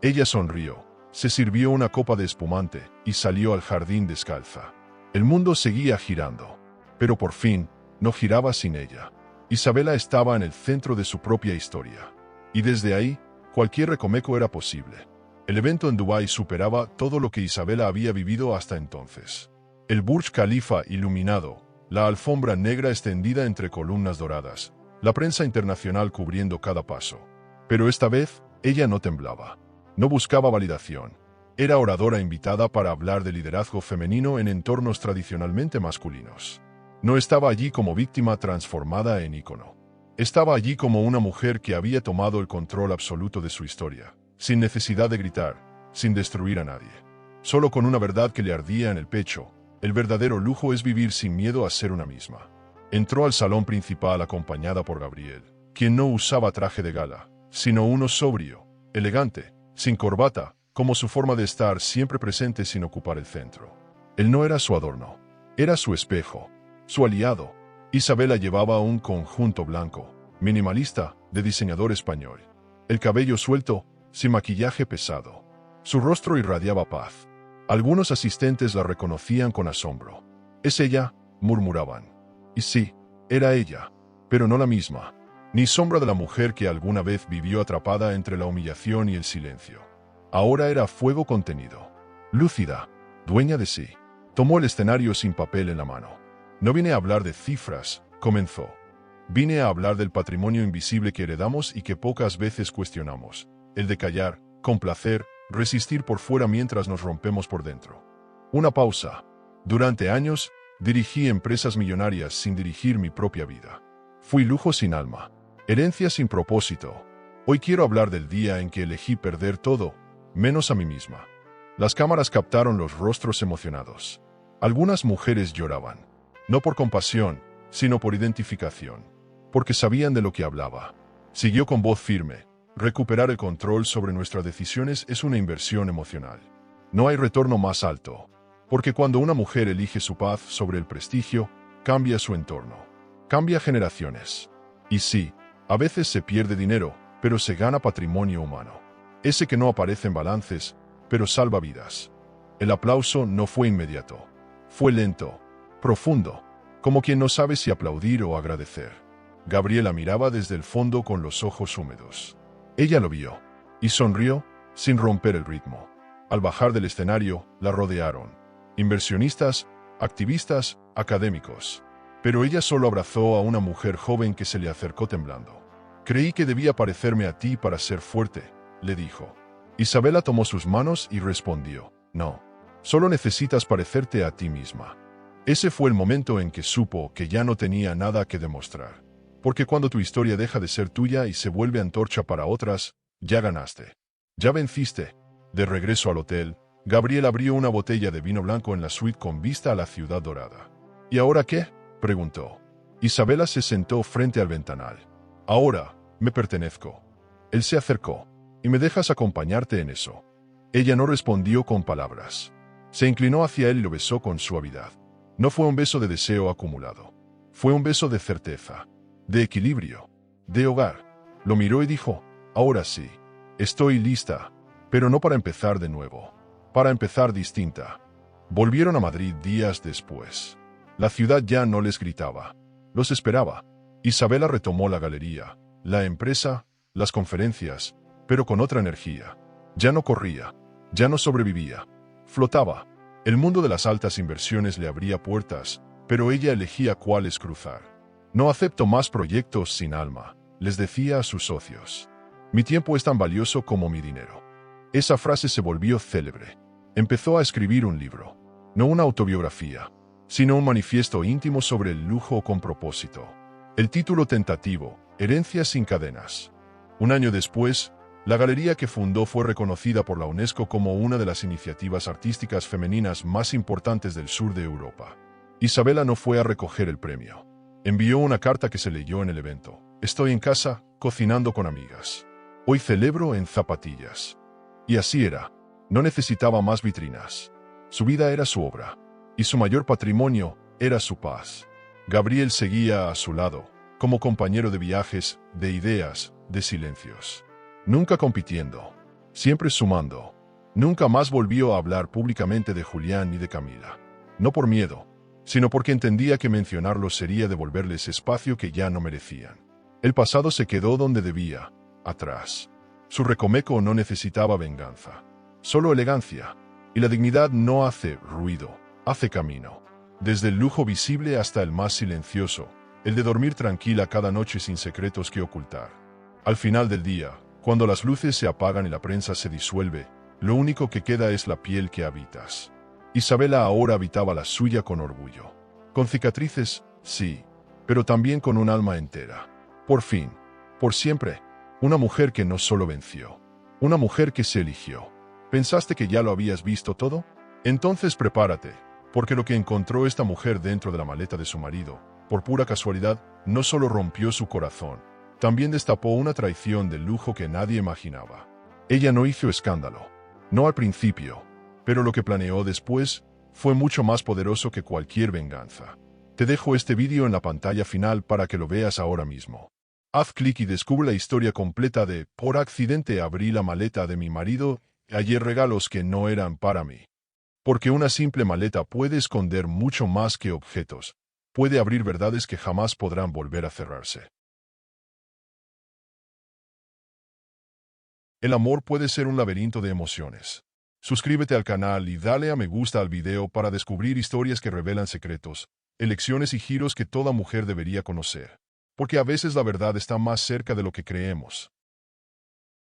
Ella sonrió, se sirvió una copa de espumante y salió al jardín descalza. El mundo seguía girando, pero por fin, no giraba sin ella. Isabela estaba en el centro de su propia historia. Y desde ahí, cualquier recomeco era posible. El evento en Dubái superaba todo lo que Isabela había vivido hasta entonces. El Burj Khalifa iluminado, la alfombra negra extendida entre columnas doradas, la prensa internacional cubriendo cada paso. Pero esta vez, ella no temblaba. No buscaba validación. Era oradora invitada para hablar de liderazgo femenino en entornos tradicionalmente masculinos. No estaba allí como víctima transformada en ícono. Estaba allí como una mujer que había tomado el control absoluto de su historia, sin necesidad de gritar, sin destruir a nadie. Solo con una verdad que le ardía en el pecho. El verdadero lujo es vivir sin miedo a ser una misma. Entró al salón principal acompañada por Gabriel, quien no usaba traje de gala, sino uno sobrio, elegante, sin corbata, como su forma de estar siempre presente sin ocupar el centro. Él no era su adorno, era su espejo, su aliado. Isabela llevaba un conjunto blanco, minimalista, de diseñador español. El cabello suelto, sin maquillaje pesado. Su rostro irradiaba paz. Algunos asistentes la reconocían con asombro. «Es ella», murmuraban. Y sí, era ella, pero no la misma, ni sombra de la mujer que alguna vez vivió atrapada entre la humillación y el silencio. Ahora era fuego contenido, lúcida, dueña de sí. Tomó el escenario sin papel en la mano. «No vine a hablar de cifras», comenzó. «Vine a hablar del patrimonio invisible que heredamos y que pocas veces cuestionamos, el de callar, complacer, resistir por fuera mientras nos rompemos por dentro». Una pausa. «Durante años, dirigí empresas millonarias sin dirigir mi propia vida. Fui lujo sin alma, herencia sin propósito. Hoy quiero hablar del día en que elegí perder todo, menos a mí misma». Las cámaras captaron los rostros emocionados. Algunas mujeres lloraban, no por compasión, sino por identificación, porque sabían de lo que hablaba. Siguió con voz firme. «Recuperar el control sobre nuestras decisiones es una inversión emocional. No hay retorno más alto, porque cuando una mujer elige su paz sobre el prestigio, cambia su entorno, cambia generaciones. Y sí, a veces se pierde dinero, pero se gana patrimonio humano. Ese que no aparece en balances, pero salva vidas». El aplauso no fue inmediato. Fue lento, profundo, como quien no sabe si aplaudir o agradecer. Gabriela miraba desde el fondo con los ojos húmedos. Ella lo vio, y sonrió, sin romper el ritmo. Al bajar del escenario, la rodearon. Inversionistas, activistas, académicos. Pero ella solo abrazó a una mujer joven que se le acercó temblando. «Creí que debía parecerme a ti para ser fuerte», le dijo. Isabela tomó sus manos y respondió: «No, solo necesitas parecerte a ti misma». Ese fue el momento en que supo que ya no tenía nada que demostrar. Porque cuando tu historia deja de ser tuya y se vuelve antorcha para otras, ya ganaste. Ya venciste. De regreso al hotel, Gabriel abrió una botella de vino blanco en la suite con vista a la ciudad dorada. ¿Y ahora qué?, preguntó. Isabela se sentó frente al ventanal. Ahora, me pertenezco. Él se acercó. ¿Y me dejas acompañarte en eso? Ella no respondió con palabras. Se inclinó hacia él y lo besó con suavidad. No fue un beso de deseo acumulado. Fue un beso de certeza, de equilibrio, de hogar. Lo miró y dijo, ahora sí, estoy lista, pero no para empezar de nuevo, para empezar distinta. Volvieron a Madrid días después. La ciudad ya no les gritaba, los esperaba. Isabela retomó la galería, la empresa, las conferencias, pero con otra energía. Ya no corría, ya no sobrevivía, flotaba. El mundo de las altas inversiones le abría puertas, pero ella elegía cuáles cruzar. No acepto más proyectos sin alma, les decía a sus socios. Mi tiempo es tan valioso como mi dinero. Esa frase se volvió célebre. Empezó a escribir un libro, no una autobiografía, sino un manifiesto íntimo sobre el lujo con propósito. El título tentativo, Herencias sin cadenas. Un año después, la galería que fundó fue reconocida por la UNESCO como una de las iniciativas artísticas femeninas más importantes del sur de Europa. Isabela no fue a recoger el premio. Envió una carta que se leyó en el evento. Estoy en casa, cocinando con amigas. Hoy celebro en zapatillas. Y así era. No necesitaba más vitrinas. Su vida era su obra. Y su mayor patrimonio era su paz. Gabriel seguía a su lado, como compañero de viajes, de ideas, de silencios. Nunca compitiendo, siempre sumando. Nunca más volvió a hablar públicamente de Julián ni de Camila. No por miedo, sino porque entendía que mencionarlos sería devolverles espacio que ya no merecían. El pasado se quedó donde debía, atrás. Su recomeco no necesitaba venganza, solo elegancia. Y la dignidad no hace ruido, hace camino. Desde el lujo visible hasta el más silencioso, el de dormir tranquila cada noche sin secretos que ocultar. Al final del día, cuando las luces se apagan y la prensa se disuelve, lo único que queda es la piel que habitas. Isabela ahora habitaba la suya con orgullo. Con cicatrices, sí, pero también con un alma entera. Por fin, por siempre, una mujer que no solo venció, una mujer que se eligió. ¿Pensaste que ya lo habías visto todo? Entonces prepárate, porque lo que encontró esta mujer dentro de la maleta de su marido, por pura casualidad, no solo rompió su corazón, también destapó una traición de lujo que nadie imaginaba. Ella no hizo escándalo, no al principio, pero lo que planeó después fue mucho más poderoso que cualquier venganza. Te dejo este vídeo en la pantalla final para que lo veas ahora mismo. Haz clic y descubre la historia completa de Por accidente abrí la maleta de mi marido y hallé regalos que no eran para mí. Porque una simple maleta puede esconder mucho más que objetos, puede abrir verdades que jamás podrán volver a cerrarse. El amor puede ser un laberinto de emociones. Suscríbete al canal y dale a me gusta al video para descubrir historias que revelan secretos, elecciones y giros que toda mujer debería conocer. Porque a veces la verdad está más cerca de lo que creemos.